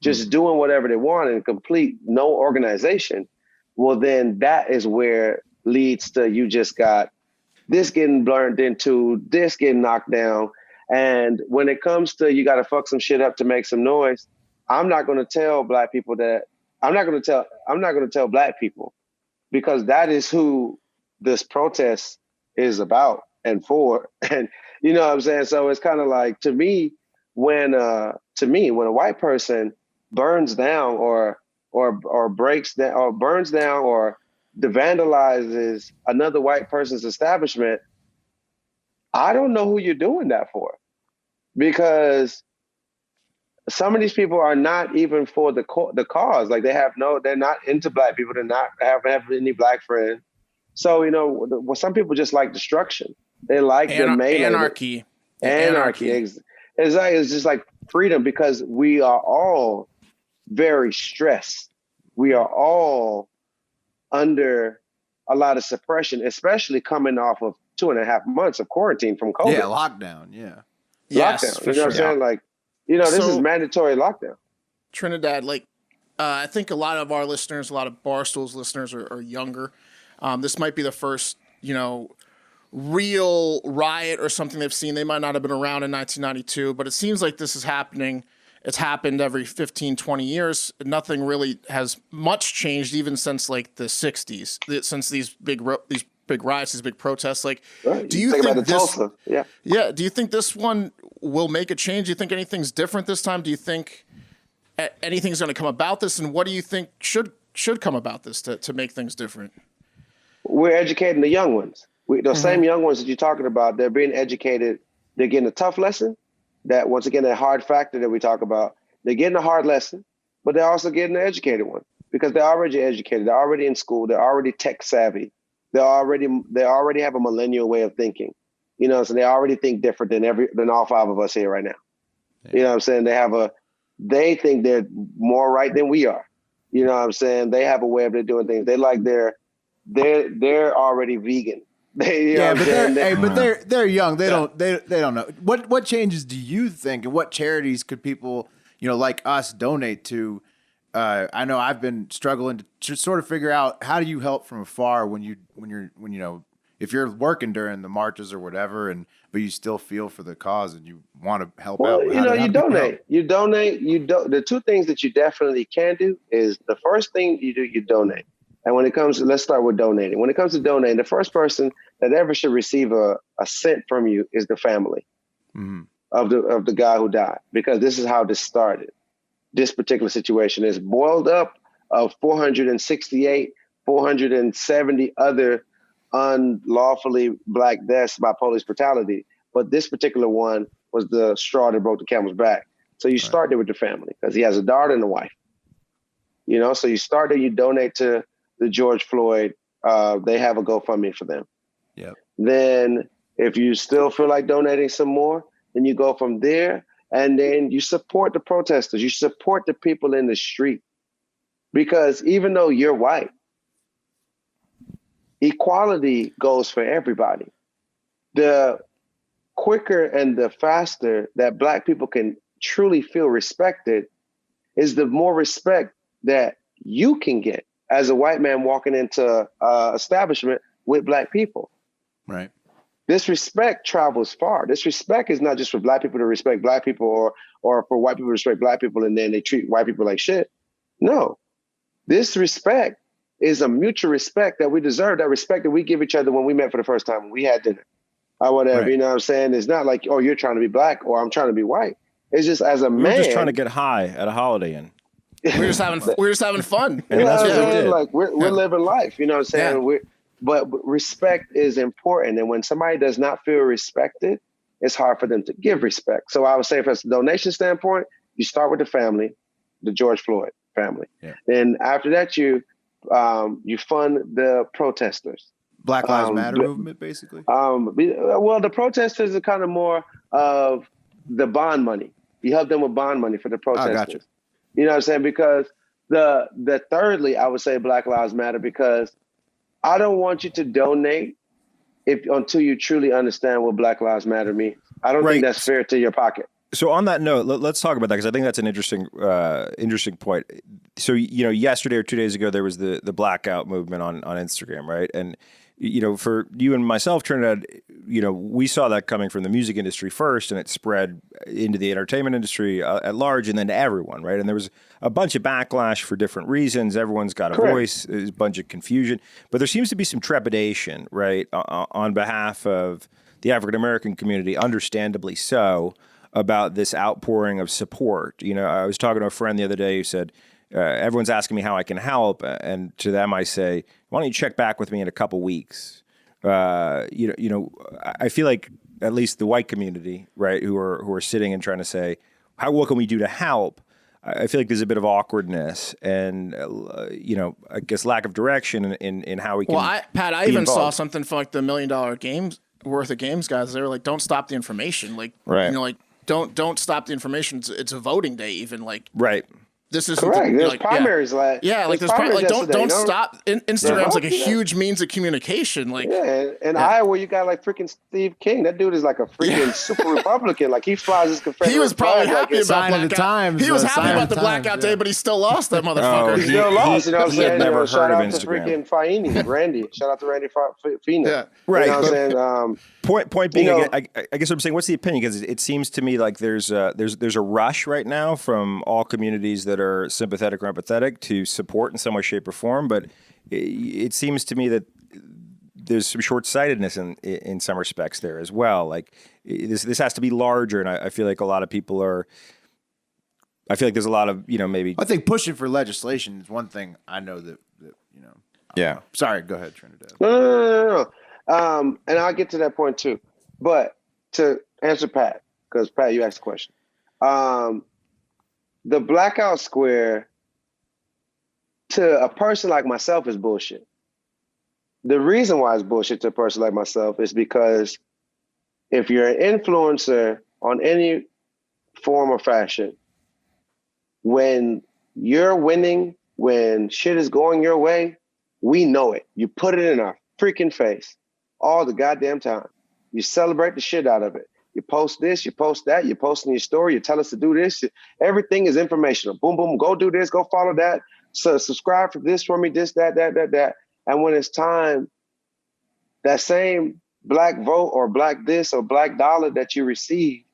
[SPEAKER 5] just doing whatever they want and complete no organization, well, then that is where leads to you just got this getting blurred into, this getting knocked down. And when it comes to you got to fuck some shit up to make some noise, I'm not going to tell black people that. I'm not going to tell black people, because that is who this protest is about and for. And you know what I'm saying? So it's kind of like, to me, when a white person burns down or breaks down or burns down or vandalizes another white person's establishment, I don't know who you're doing that for, because some of these people are not even for the cause. Like they're not into black people. They're not have any black friends. So, some people just like destruction. They like the melee.
[SPEAKER 2] Anarchy.
[SPEAKER 5] Anarchy. It's just like freedom, because we are all very stressed. We are all under a lot of suppression, especially coming off of 2.5 months of quarantine from COVID.
[SPEAKER 1] Yeah, lockdown. Yeah.
[SPEAKER 2] Yes,
[SPEAKER 5] lockdown.
[SPEAKER 2] for
[SPEAKER 5] You know what I'm saying? Like, this is mandatory lockdown.
[SPEAKER 2] Trinidad, I think a lot of our listeners, a lot of Barstool's listeners are younger. This might be the first, real riot or something they've seen. They might not have been around in 1992, but it seems like this is happening. It's happened every 15, 20 years. Nothing really has much changed, even since the 60s, since these big riots, these big protests. Right. Do you think this?
[SPEAKER 5] Tulsa. Yeah.
[SPEAKER 2] Do you think this one will make a change? Do you think anything's different this time? Do you think anything's going to come about this? And what do you think should come about this to make things different?
[SPEAKER 5] We're educating the young ones. Those same young ones that you're talking about, they're being educated. They're getting a tough lesson. That, once again, that hard factor that we talk about. They're getting a hard lesson, but they're also getting an educated one, because they're already educated. They're already in school. They're already tech savvy. They already have a millennial way of thinking. So they already think different than all five of us here right now. Yeah. You know what I'm saying? They think they're more right than we are. You know what I'm saying? They have a way of doing things. They're already vegan.
[SPEAKER 1] But they're young. They don't know. What changes do you think, and what charities could people, like us, donate to? I know I've been struggling to sort of figure out, how do you help from afar when if you're working during the marches or whatever, but you still feel for the cause and you want to help out.
[SPEAKER 5] You donate. You donate. The two things that you definitely can do is, the first thing you do, you donate. And when it comes to, let's start with donating. When it comes to donating, the first person that ever should receive a cent from you is the family of the guy who died, because this is how this started. This particular situation is boiled up of 470 other unlawfully Black deaths by police brutality. But this particular one was the straw that broke the camel's back. So you start there with the family, because he has a daughter and a wife. So you start there, you donate to the George Floyd they have a GoFundMe for them.
[SPEAKER 1] Yep.
[SPEAKER 5] Then if you still feel like donating some more, then you go from there, and then you support the protesters. You support the people in the street, because even though you're white, equality goes for everybody. The quicker and the faster that Black people can truly feel respected is the more respect that you can get as a white man walking into an establishment with Black people.
[SPEAKER 1] Right.
[SPEAKER 5] This respect travels far. This respect is not just for Black people to respect Black people or for white people to respect Black people and then they treat white people like shit. No. This respect is a mutual respect that we deserve, that respect that we give each other when we met for the first time, when we had dinner. Or whatever,
[SPEAKER 1] Right.
[SPEAKER 5] You know what I'm saying? It's not like, oh, you're trying to be Black or I'm trying to be white. It's just as a
[SPEAKER 4] We
[SPEAKER 5] man.
[SPEAKER 4] were just trying to get high at a Holiday Inn.
[SPEAKER 2] We're just having fun.
[SPEAKER 4] And
[SPEAKER 5] You know
[SPEAKER 4] that's
[SPEAKER 5] what
[SPEAKER 4] what
[SPEAKER 5] I'm
[SPEAKER 4] we
[SPEAKER 5] saying?
[SPEAKER 4] did.
[SPEAKER 5] Like we're living life. You know what I'm saying?
[SPEAKER 2] Yeah.
[SPEAKER 5] But respect is important. And when somebody does not feel respected, it's hard for them to give respect. So I would say from a donation standpoint, you start with the family, the George Floyd family.
[SPEAKER 1] Yeah.
[SPEAKER 5] Then after that, you fund the protesters.
[SPEAKER 1] Black Lives Matter movement, basically.
[SPEAKER 5] Well, the protesters are kind of more of the bond money. You help them with bond money for the protesters.
[SPEAKER 1] Gotcha.
[SPEAKER 5] You know what I'm saying? Because the thirdly, I would say Black Lives Matter, because I don't want you to donate until you truly understand what Black Lives Matter means. I don't think that's fair to your pocket.
[SPEAKER 4] So on that note, let's talk about that, because I think that's an interesting point. So, yesterday or 2 days ago, there was the blackout movement on Instagram, right? And, for you and myself, Trinidad, we saw that coming from the music industry first, and it spread into the entertainment industry at large, and then to everyone, right? And there was a bunch of backlash for different reasons. Everyone's got a voice. There's a bunch of confusion. But there seems to be some trepidation, right, on behalf of the African-American community, understandably so, about this outpouring of support. I was talking to a friend the other day who said, everyone's asking me how I can help. And to them, I say, why don't you check back with me in a couple weeks? I feel like at least the white community, right, who are sitting and trying to say, what can we do to help? I feel like there's a bit of awkwardness and, I guess lack of direction in how we can.
[SPEAKER 2] Well, I even saw something from like the $1 million games worth of games guys. They were like, don't stop the information. Like,
[SPEAKER 4] right.
[SPEAKER 2] Don't stop the information. It's a voting day, even like
[SPEAKER 4] right.
[SPEAKER 2] This is
[SPEAKER 5] correct. There's primaries,
[SPEAKER 2] like there's don't stop. Instagram's like a huge means of communication. Like
[SPEAKER 5] in Iowa, you got like freaking Steve King. That dude is like a freaking super Republican. Like he flies his Confederate.
[SPEAKER 2] He was probably happy about
[SPEAKER 1] blackout.
[SPEAKER 2] He was happy about the blackout day, but he still lost that motherfucker.
[SPEAKER 5] He still lost. You know what I'm saying?
[SPEAKER 4] Never
[SPEAKER 5] shout
[SPEAKER 4] heard
[SPEAKER 5] out
[SPEAKER 4] of
[SPEAKER 5] to
[SPEAKER 4] Instagram.
[SPEAKER 5] freaking Faini, Randy. Shout out to Randy Fina.
[SPEAKER 2] Yeah,
[SPEAKER 4] right.
[SPEAKER 5] You know what I'm saying?
[SPEAKER 4] Point being, I guess what I'm saying, what's the opinion? Because it seems to me like there's a rush right now from all communities that are sympathetic or empathetic to support in some way, shape, or form. But it seems to me that there's some short-sightedness in some respects there as well. Like this has to be larger, and I feel like a lot of people are. I feel like there's a lot of maybe.
[SPEAKER 1] I think pushing for legislation is one thing. I know that.
[SPEAKER 3] Yeah.
[SPEAKER 1] Sorry, go ahead, Trinidad.
[SPEAKER 5] No. And I'll get to that point too. But to answer Pat, because Pat, you asked the question. The blackout square to a person like myself is bullshit. The reason why it's bullshit to a person like myself is because if you're an influencer on any form or fashion, when you're winning, when shit is going your way, we know it. You put it in our freaking face all the goddamn time. You celebrate the shit out of it. You post this, you post that, you post in your story, you tell us to do this. Everything is informational. Boom, boom, go do this, go follow that. So subscribe for this for me, this, that. And when it's time, that same black vote or black this or black dollar that you receive,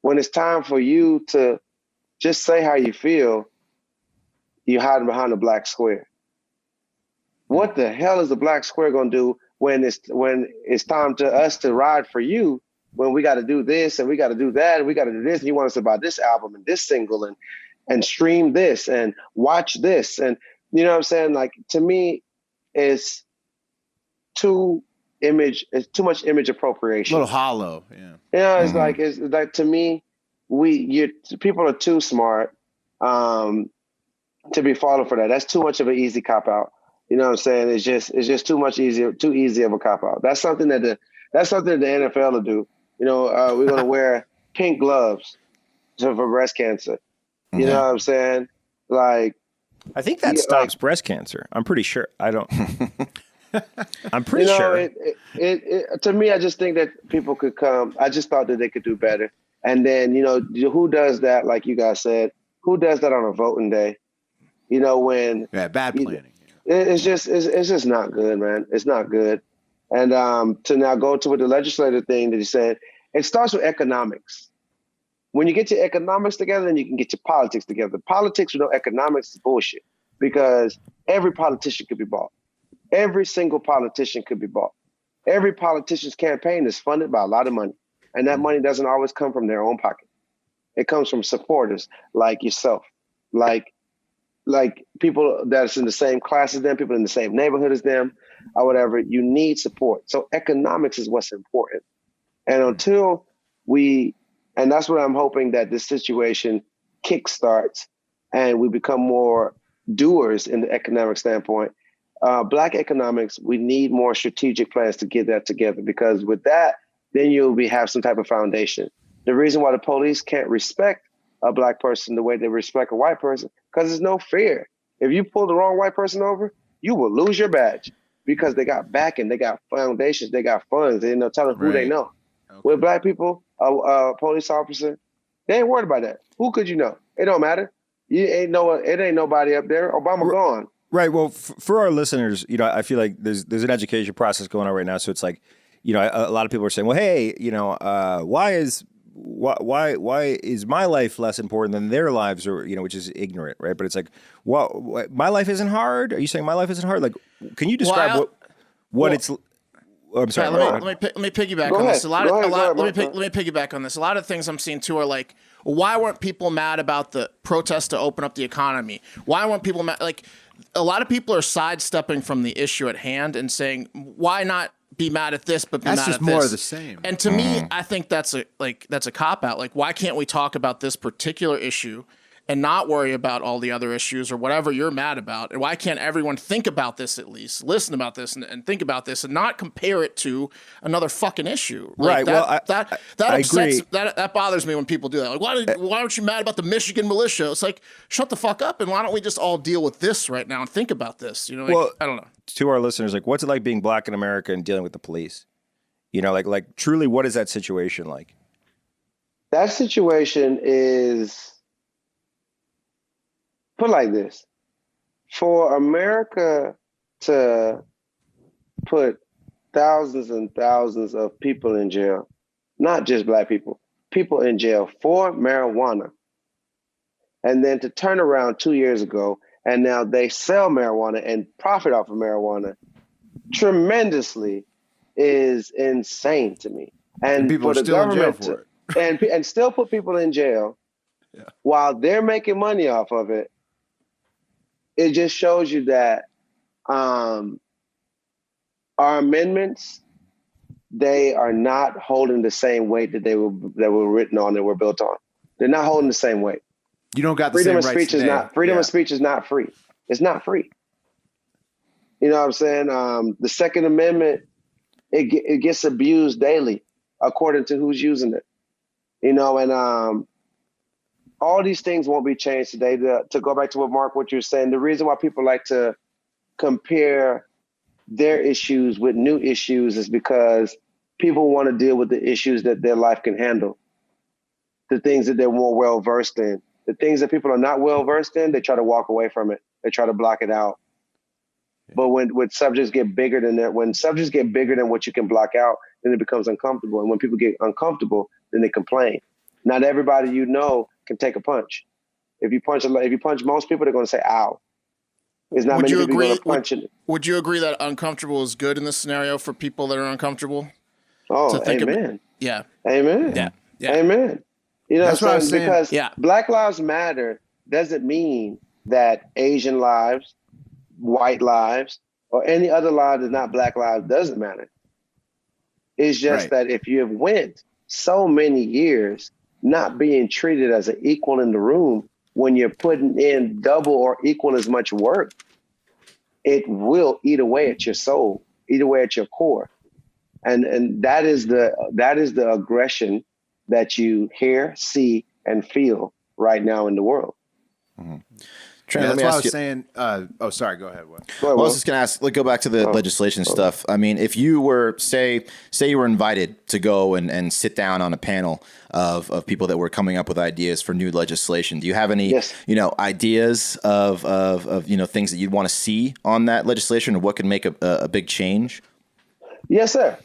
[SPEAKER 5] when it's time for you to just say how you feel, you hide behind the black square. What the hell is the black square gonna do when it's time to us to ride for you, when we got to do this and we got to do that and we got to do this, and you want us to buy this album and this single and stream this and watch this, and you know what I'm saying? Like, to me, it's too much image appropriation.
[SPEAKER 1] A little hollow, yeah.
[SPEAKER 5] It's like to me, people are too smart to be falling for that. That's too much of an easy cop out. You know what I'm saying? It's just too easy of a cop out. That's something that the NFL will do. You know, we're gonna wear pink gloves for breast cancer. You know what I'm saying? Like,
[SPEAKER 4] I think that stops breast cancer. I'm pretty sure. I don't. I'm pretty sure.
[SPEAKER 5] To me, I just think that people could come. I just thought that they could do better. And then, who does that? Like you guys said, who does that on a voting day? You know, when
[SPEAKER 1] bad planning.
[SPEAKER 5] It's just not good, man. It's not good. And to now go to with the legislative thing that you said, it starts with economics. When you get your economics together, then you can get your politics together. Politics with no economics is bullshit, because every politician could be bought. Every single politician could be bought. Every politician's campaign is funded by a lot of money, and that money doesn't always come from their own pocket. It comes from supporters like yourself, like people that's in the same class as them, people in the same neighborhood as them, or whatever. You need support. So economics is what's important. And until and that's what I'm hoping, that this situation kickstarts and we become more doers in the economic standpoint. Black economics, we need more strategic plans to get that together, because with that, then you'll have some type of foundation. The reason why the police can't respect a Black person the way they respect a white person, because there's no fear. If you pull the wrong white person over, you will lose your badge, because they got backing, they got foundations, they got funds, they know telling who they know. Okay. With Black people, a police officer, they ain't worried about that. Who could you know? It don't matter. It ain't nobody up there. Obama gone.
[SPEAKER 4] Right. Well, for our listeners, I feel like there's an education process going on right now. So it's like, a lot of people are saying, well, hey, why is my life less important than their lives, or which is ignorant, right? But it's like, well, my life isn't hard. Are you saying my life isn't hard? Like, can you describe what it's? Oh, I'm sorry.
[SPEAKER 2] Let me piggyback on this. Let me piggyback on this. A lot of things I'm seeing too are like, why weren't people mad about the protest to open up the economy? Why weren't people mad? Like, a lot of people are sidestepping from the issue at hand and saying, why not be mad at this, but be mad at this?
[SPEAKER 1] That's just more of the same.
[SPEAKER 2] And to me, I think that's a cop out. Like, why can't we talk about this particular issue and not worry about all the other issues or whatever you're mad about? And why can't everyone think about this, at least listen about this and think about this, and not compare it to another fucking issue? Like,
[SPEAKER 4] right.
[SPEAKER 2] That
[SPEAKER 4] upsets,
[SPEAKER 2] that bothers me when people do that. Like, why aren't you mad about the Michigan militia? It's like, shut the fuck up, and why don't we just all deal with this right now and think about this? I don't know.
[SPEAKER 4] To our listeners, like, what's it like being Black in America and dealing with the police? Like truly, what is that situation like?
[SPEAKER 5] That situation is, put like this: for America to put thousands and thousands of people in jail, not just Black people, people in jail for marijuana, and then to turn around 2 years ago and now they sell marijuana and profit off of marijuana tremendously, is insane to me. And
[SPEAKER 1] people
[SPEAKER 5] for
[SPEAKER 1] are
[SPEAKER 5] the
[SPEAKER 1] still
[SPEAKER 5] government
[SPEAKER 1] in jail for it.
[SPEAKER 5] and still put people in jail while they're making money off of it, it just shows you that our amendments, they are not holding the same weight that they were written on, that were built on. They're not holding the same weight.
[SPEAKER 1] You don't got the same rights today.
[SPEAKER 5] Freedom of speech is not free. It's not free. You know what I'm saying? The Second Amendment, it gets abused daily according to who's using it. And all these things won't be changed today. To go back to what you're saying, the reason why people like to compare their issues with new issues is because people want to deal with the issues that their life can handle, the things that they're more well versed in. The things that people are not well versed in, they try to walk away from it. They try to block it out. Yeah. But when subjects get bigger than that, when subjects get bigger than what you can block out, then it becomes uncomfortable. And when people get uncomfortable, then they complain. Not everybody can take a punch. If you punch most people, they're going to say, "Ow." It's not many people going to punch it.
[SPEAKER 2] Would you agree that uncomfortable is good in this scenario for people that are uncomfortable?
[SPEAKER 5] Oh, amen.
[SPEAKER 2] Yeah.
[SPEAKER 5] Amen.
[SPEAKER 2] Yeah.
[SPEAKER 5] Amen. That's what I'm saying. Because Black Lives Matter doesn't mean that Asian lives, white lives, or any other lives that's not Black lives doesn't matter. It's just that if you have went so many years not being treated as an equal in the room, when you're putting in double or equal as much work, it will eat away at your soul, eat away at your core. And that is the aggression that you hear, see, and feel right now in the world.
[SPEAKER 3] Mm-hmm.
[SPEAKER 1] Yeah, that's why I was saying. Sorry. Go ahead.
[SPEAKER 3] Well, I was just going to ask. Go back to the legislation stuff. I mean, if you were say you were invited to go and sit down on a panel of people that were coming up with ideas for new legislation, do you have any ideas of things that you'd want to see on that legislation, or what could make a big change?
[SPEAKER 5] Yes, sir.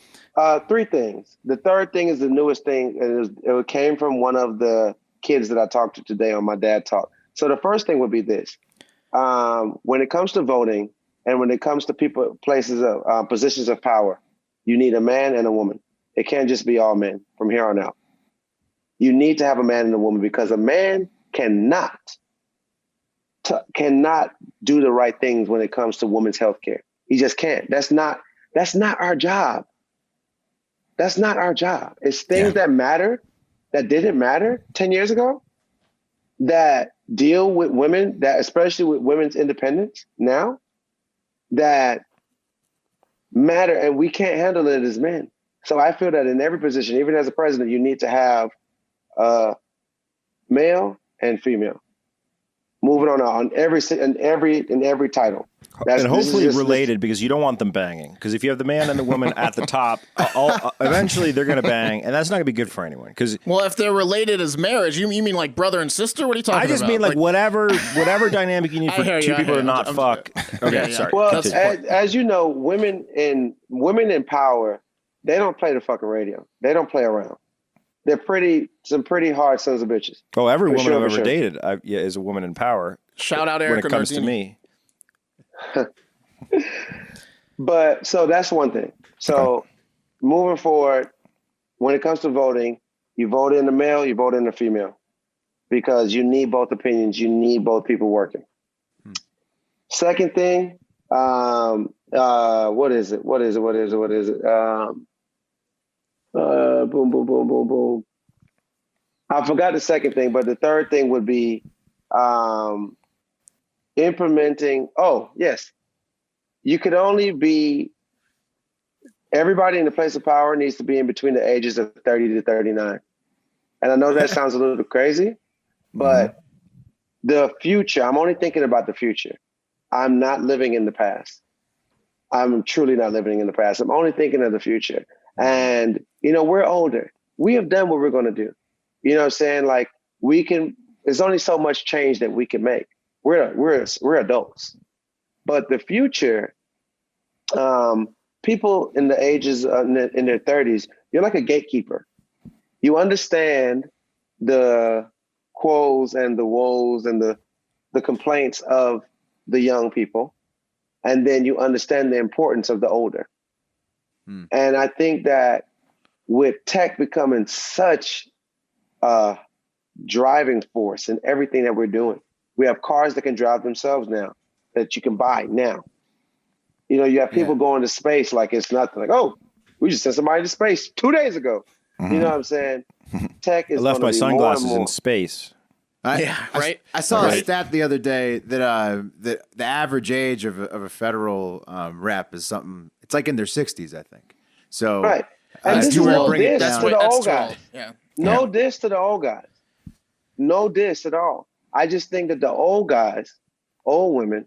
[SPEAKER 5] 3 things. The third thing is the newest thing. It came from one of the kids that I talked to today on my Dad Talk. So the first thing would be this. When it comes to voting and when it comes to positions of power, you need a man and a woman. It can't just be all men from here on out. You need to have a man and a woman, because a man cannot do the right things when it comes to women's health care. He just can't. That's not our job. That's not our job. It's things that matter, that didn't matter 10 years ago, that deal with women, that especially with women's independence now, that matter, and we can't handle it as men. So I feel that in every position, even as a president, you need to have male and female. Moving on every title.
[SPEAKER 4] And hopefully related, because you don't want them banging. Because if you have the man and the woman at the top, eventually they're going to bang, and that's not going to be good for anyone.
[SPEAKER 2] Well, if they're related as marriage, you mean like brother and sister? What are you talking about?
[SPEAKER 4] I just mean like whatever dynamic you need for two people to not fuck. Okay, sorry.
[SPEAKER 5] Well, as you know, women in power, they don't play the fucking radio. They don't play around. They're some pretty hard sons of bitches.
[SPEAKER 4] Oh, every woman I've ever dated is a woman in power.
[SPEAKER 2] Shout out Erica
[SPEAKER 4] when it comes
[SPEAKER 2] Nardini.
[SPEAKER 4] to me.
[SPEAKER 5] But so that's one thing. So moving forward, when it comes to voting, you vote in the male, you vote in the female, because you need both opinions. You need both people working. Second thing, what is it? Boom, boom, boom, boom, boom. I forgot the second thing, but the third thing would be implementing. Oh, yes. You could only be, everybody in the place of power needs to be in between the ages of 30 to 39. And I know that sounds a little crazy, but the future, I'm only thinking about the future. I'm not living in the past. I'm truly not living in the past. I'm only thinking of the future. And, we're older. We have done what we're going to do. You know what I'm saying? Like, there's only so much change that we can make. We're adults. But the future, people in the ages, in their 30s, you're like a gatekeeper. You understand the quos and the woes and the complaints of the young people. And then you understand the importance of the older. And I think that with tech becoming such a driving force in everything that we're doing, we have cars that can drive themselves now, that you can buy now. You have people going to space like it's nothing. Like, oh, we just sent somebody to space 2 days ago. You know what I'm saying? Tech is.
[SPEAKER 4] I left my sunglasses in space.
[SPEAKER 2] Right.
[SPEAKER 1] I saw a stat the other day that the average age of a federal rep is something. It's like in their 60s, I think. So
[SPEAKER 5] right. And this is no diss to the old guys.
[SPEAKER 2] Yeah.
[SPEAKER 5] No diss to the old guys. No diss at all. I just think that the old guys, old women,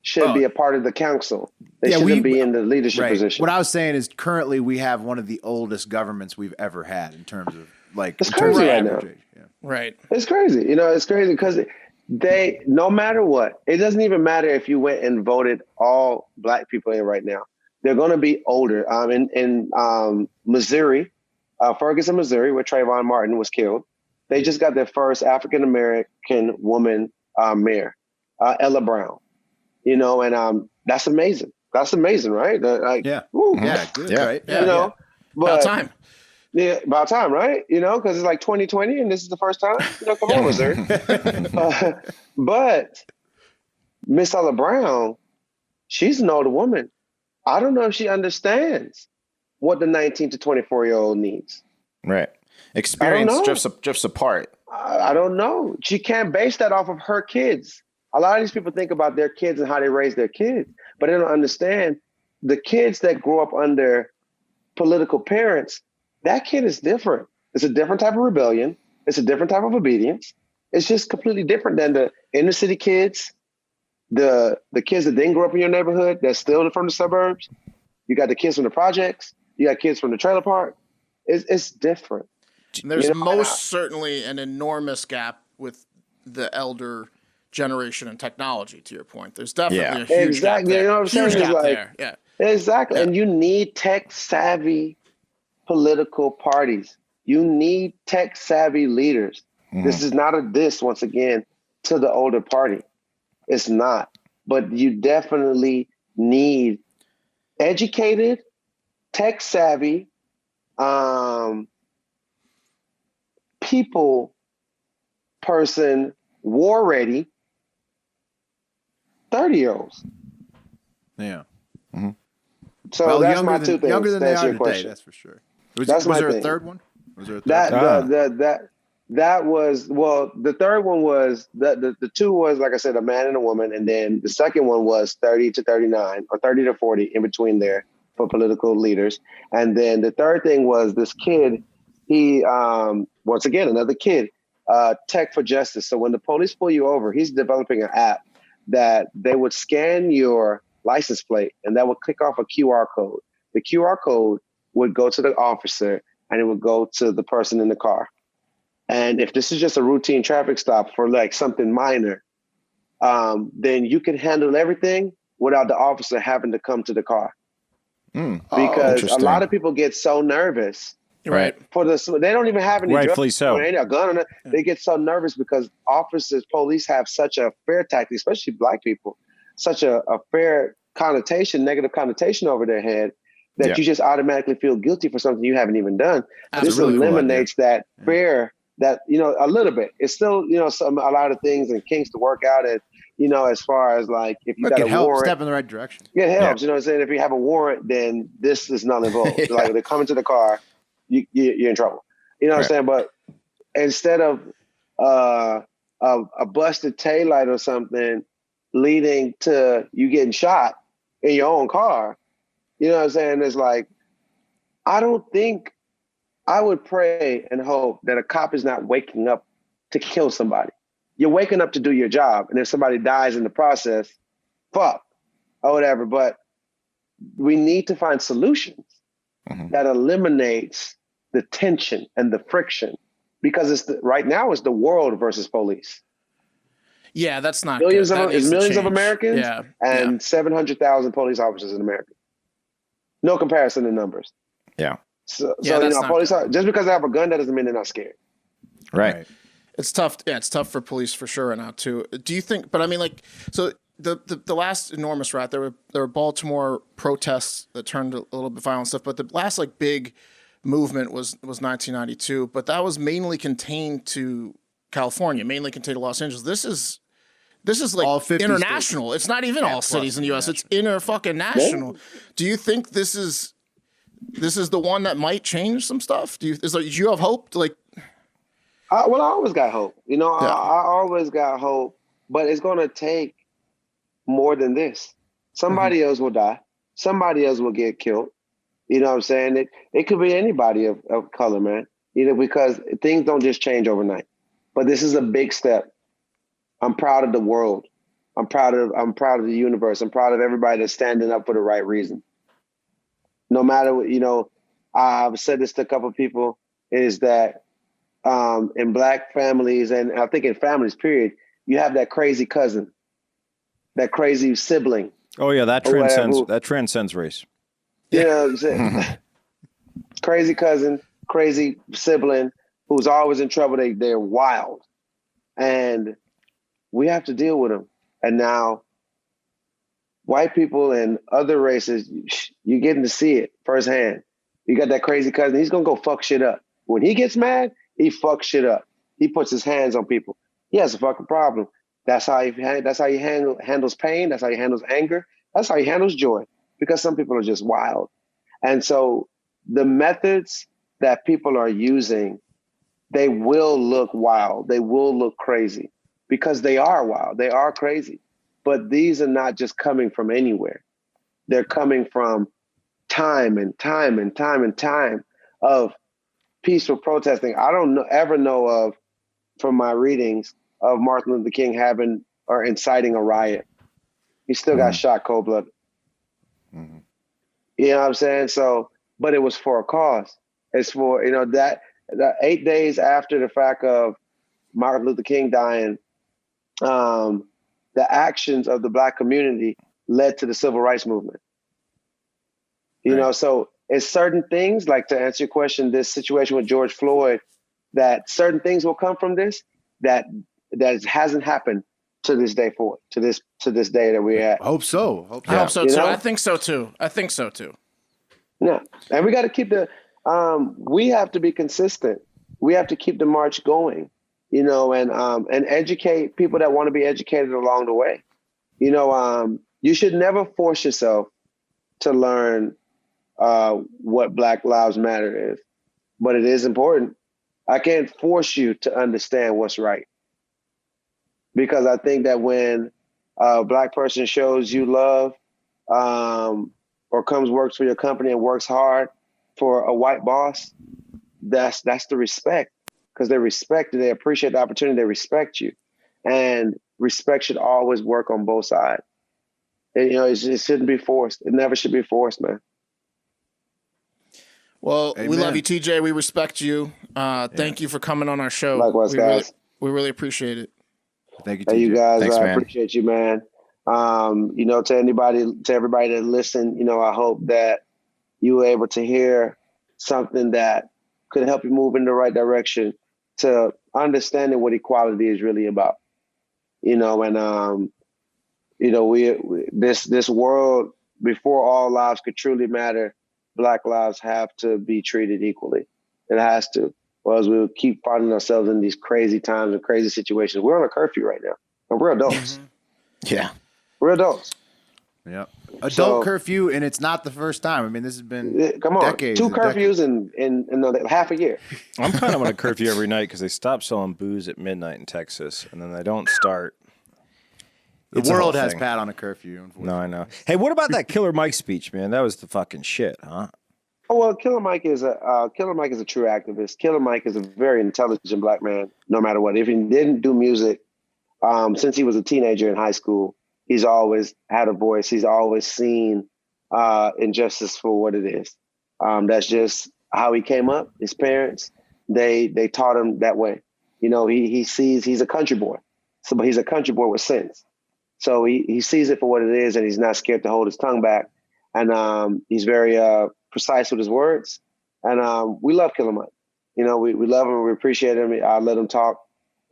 [SPEAKER 5] should be a part of the council. They shouldn't be in the leadership position.
[SPEAKER 1] What I was saying is currently we have one of the oldest governments we've ever had in terms of
[SPEAKER 5] it's crazy right now.
[SPEAKER 1] Yeah.
[SPEAKER 2] Right.
[SPEAKER 5] It's crazy. It's crazy because they, no matter what, it doesn't even matter if you went and voted all black people in right now. They're going to be older. In Missouri, Ferguson, Missouri, where Trayvon Martin was killed, they just got their first African-American woman mayor, Ella Brown. And that's amazing. That's amazing, right?
[SPEAKER 1] Woo. Yeah, good, right?
[SPEAKER 2] Yeah,
[SPEAKER 5] but
[SPEAKER 2] about time.
[SPEAKER 5] Yeah, about time, right? Because it's like 2020 and this is the first time. Come on, Missouri. But Miss Ella Brown, she's an older woman. I don't know if she understands what the 19 to 24-year-old needs.
[SPEAKER 3] Right. Experience drifts apart.
[SPEAKER 5] I don't know. She can't base that off of her kids. A lot of these people think about their kids and how they raise their kids. But they don't understand the kids that grow up under political parents, that kid is different. It's a different type of rebellion. It's a different type of obedience. It's just completely different than the inner city kids, the kids that didn't grow up in your neighborhood that's still from the suburbs. You got the kids from the projects. You got kids from the trailer park. It's different.
[SPEAKER 2] There's most certainly an enormous gap with the elder generation and technology, to your point. There's definitely a huge gap there.
[SPEAKER 5] You know what I'm saying?
[SPEAKER 2] Huge gap
[SPEAKER 5] like,
[SPEAKER 2] there. Yeah.
[SPEAKER 5] Exactly.
[SPEAKER 2] Yeah.
[SPEAKER 5] And you need tech-savvy political parties. You need tech-savvy leaders. This is not a diss, once again, to the older party. It's not. But you definitely need educated, tech-savvy person, war-ready 30-year-olds.
[SPEAKER 1] Yeah.
[SPEAKER 5] So
[SPEAKER 1] well,
[SPEAKER 5] that's my two things.
[SPEAKER 1] Younger than they are today,
[SPEAKER 5] question.
[SPEAKER 1] that's for sure. Was
[SPEAKER 5] That's my
[SPEAKER 1] there
[SPEAKER 5] thing.
[SPEAKER 1] a third one? Was there a third
[SPEAKER 5] That was, well, the third one was, the two was, like I said, a man and a woman. And then the second one was 30 to 39 or 30 to 40 in between there for political leaders. And then the third thing was this kid, he, once again, another kid, Tech for Justice. So when the police pull you over, he's developing an app that they would scan your license plate and that would click off a QR code. The QR code would go to the officer and it would go to the person in the car. And if this is just a routine traffic stop for like something minor, then you can handle everything without the officer having to come to the car. Because a lot of people get so nervous.
[SPEAKER 2] Right.
[SPEAKER 5] They don't even have any
[SPEAKER 4] Rightfully
[SPEAKER 5] drugs,
[SPEAKER 4] so.
[SPEAKER 5] a gun on it. They get so nervous because police have such a fair tactic, especially black people, such a fair connotation, negative connotation over their head that you just automatically feel guilty for something you haven't even done. This really eliminates that fear that, a little bit. It's still, a lot of things and kinks to work out at, as far as like, if you got a warrant.
[SPEAKER 1] Step in the right direction.
[SPEAKER 5] It helps, you know what I'm saying? If you have a warrant, then this is null and void. Like they come into the car, you're in trouble. You know what I'm saying? But instead of a busted taillight or something leading to you getting shot in your own car, you know what I'm saying? It's like, I would pray and hope that a cop is not waking up to kill somebody. You're waking up to do your job. And if somebody dies in the process, fuck, or whatever. But we need to find solutions that eliminates the tension and the friction, because right now it's the world versus police.
[SPEAKER 2] Yeah, that's not
[SPEAKER 5] millions
[SPEAKER 2] good.
[SPEAKER 5] Millions of Americans and 700,000 police officers in America. No comparison in numbers.
[SPEAKER 4] Yeah.
[SPEAKER 5] So police just because they have a gun, that doesn't mean they're not scared.
[SPEAKER 4] Right.
[SPEAKER 2] It's tough. Yeah, it's tough for police for sure right now too. Do you think? But I mean, like, so the last enormous riot, there were Baltimore protests that turned a little bit violent stuff. But the last like big movement was 1992. But that was mainly contained to California, mainly contained to Los Angeles. This is like all 50 international. States. It's not even all cities in the U.S. It's fucking national. Do you think this is the one that might change some stuff? Do you have hope?
[SPEAKER 5] I always got hope. I always got hope, but it's going to take more than this. Somebody else will die. Somebody else will get killed. You know what I'm saying? It could be anybody of color, man. Because things don't just change overnight. But this is a big step. I'm proud of the world. I'm proud of the universe. I'm proud of everybody that's standing up for the right reason. No matter what, I've said this to a couple of people, is that in black families, and I think in families, period, you have that crazy cousin, that crazy sibling.
[SPEAKER 4] Oh yeah, that transcends race.
[SPEAKER 5] You know what I'm saying? Crazy cousin, crazy sibling who's always in trouble. They're wild. And we have to deal with them. And now white people and other races, you're getting to see it firsthand. You got that crazy cousin. He's going to go fuck shit up. When he gets mad, he fucks shit up. He puts his hands on people. He has a fucking problem. That's how he handles pain. That's how he handles anger. That's how he handles joy. Because some people are just wild. And so the methods that people are using, they will look wild. They will look crazy because they are wild. They are crazy. but these are not just coming from anywhere. They're coming from time and time and time and time of peaceful protesting. I don't ever know of, from my readings, of Martin Luther King having or inciting a riot. He still got shot cold-blooded. Mm-hmm. You know what I'm saying? So, but it was for a cause. It's for, that 8 days after the fact of Martin Luther King dying, the actions of the Black community led to the civil rights movement. You know, so it's certain things, like to answer your question, this situation with George Floyd, that certain things will come from this that hasn't happened to this day to this day that we're at.
[SPEAKER 1] I hope so.
[SPEAKER 2] I hope so too. I think so too.
[SPEAKER 5] Yeah, and we got to keep we have to be consistent. We have to keep the march going, and educate people that want to be educated along the way. You should never force yourself to learn what Black Lives Matter is, but it is important. I can't force you to understand what's right, because I think that when a Black person shows you love, or works for your company and works hard for a white boss, that's the respect, because they respect you, they appreciate the opportunity, they respect you, and respect should always work on both sides. And, it shouldn't be forced. It never should be forced, man.
[SPEAKER 2] Well,
[SPEAKER 1] Amen.
[SPEAKER 2] We love you, TJ. We respect you. Thank you for coming on our show.
[SPEAKER 5] Likewise, guys.
[SPEAKER 2] We really appreciate it.
[SPEAKER 1] Thank you, TJ.
[SPEAKER 5] Hey, you guys,
[SPEAKER 4] Thanks,
[SPEAKER 5] I
[SPEAKER 4] man.
[SPEAKER 5] appreciate you, man. To everybody that listened, I hope that you were able to hear something that could help you move in the right direction to understanding what equality is really about. This world, before all lives could truly matter, Black lives have to be treated equally. It has to. Or else we'll keep finding ourselves in these crazy times and crazy situations. We're on a curfew right now, and we're adults.
[SPEAKER 4] Yeah.
[SPEAKER 5] We're adults.
[SPEAKER 1] Yep. Adult curfew, and it's not the first time. I mean, this has been decades.
[SPEAKER 5] 2 curfews in half a year.
[SPEAKER 4] I'm kind of on a curfew every night because they stop selling booze at midnight in Texas, and then they don't start.
[SPEAKER 1] The
[SPEAKER 4] It's a
[SPEAKER 1] world
[SPEAKER 4] whole
[SPEAKER 1] has
[SPEAKER 4] thing.
[SPEAKER 1] Pat on a curfew.
[SPEAKER 4] No, I know. Hey, what about that Killer Mike speech, man? That was the fucking shit, huh?
[SPEAKER 5] Oh, well, Killer Mike is a true activist. Killer Mike is a very intelligent Black man, no matter what. If he didn't do music, since he was a teenager in high school, he's always had a voice. He's always seen injustice for what it is. That's just how he came up. His parents, they taught him that way. He sees he's a country boy, but he's a country boy with sense. So he sees it for what it is, and he's not scared to hold his tongue back. And he's very precise with his words. And we love Killer Mike. We love him. We appreciate him. I let him talk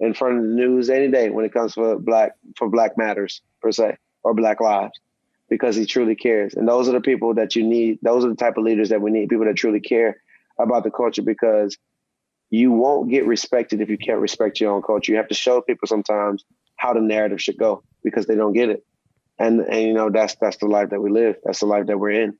[SPEAKER 5] in front of the news any day when it comes for Black matters, per se, or Black lives, because he truly cares. And those are the people that you need. Those are the type of leaders that we need, people that truly care about the culture, because you won't get respected if you can't respect your own culture. You have to show people sometimes how the narrative should go, because they don't get it. And that's the life that we live. That's the life that we're in.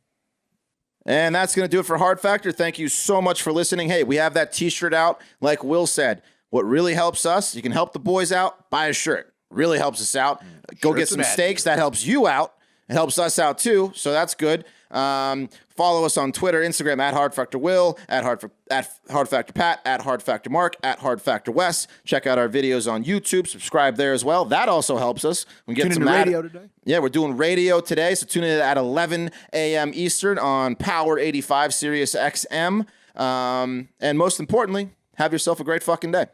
[SPEAKER 3] And that's going to do it for Hard Factor. Thank you so much for listening. Hey, we have that t-shirt out. Like Will said, what really helps us, you can help the boys out, buy a shirt. Really helps us out. Go get some steaks. That helps you out. It helps us out too. So that's good. Follow us on Twitter, Instagram at HardFactorWill, at HardFactorPat, at HardFactorMark, at HardFactorWes. Check out our videos on YouTube. Subscribe there as well. That also helps us. We get some
[SPEAKER 1] radio today.
[SPEAKER 3] Yeah, we're doing radio today. So tune in at 11 a.m. Eastern on Power 85 Sirius XM. And most importantly, have yourself a great fucking day.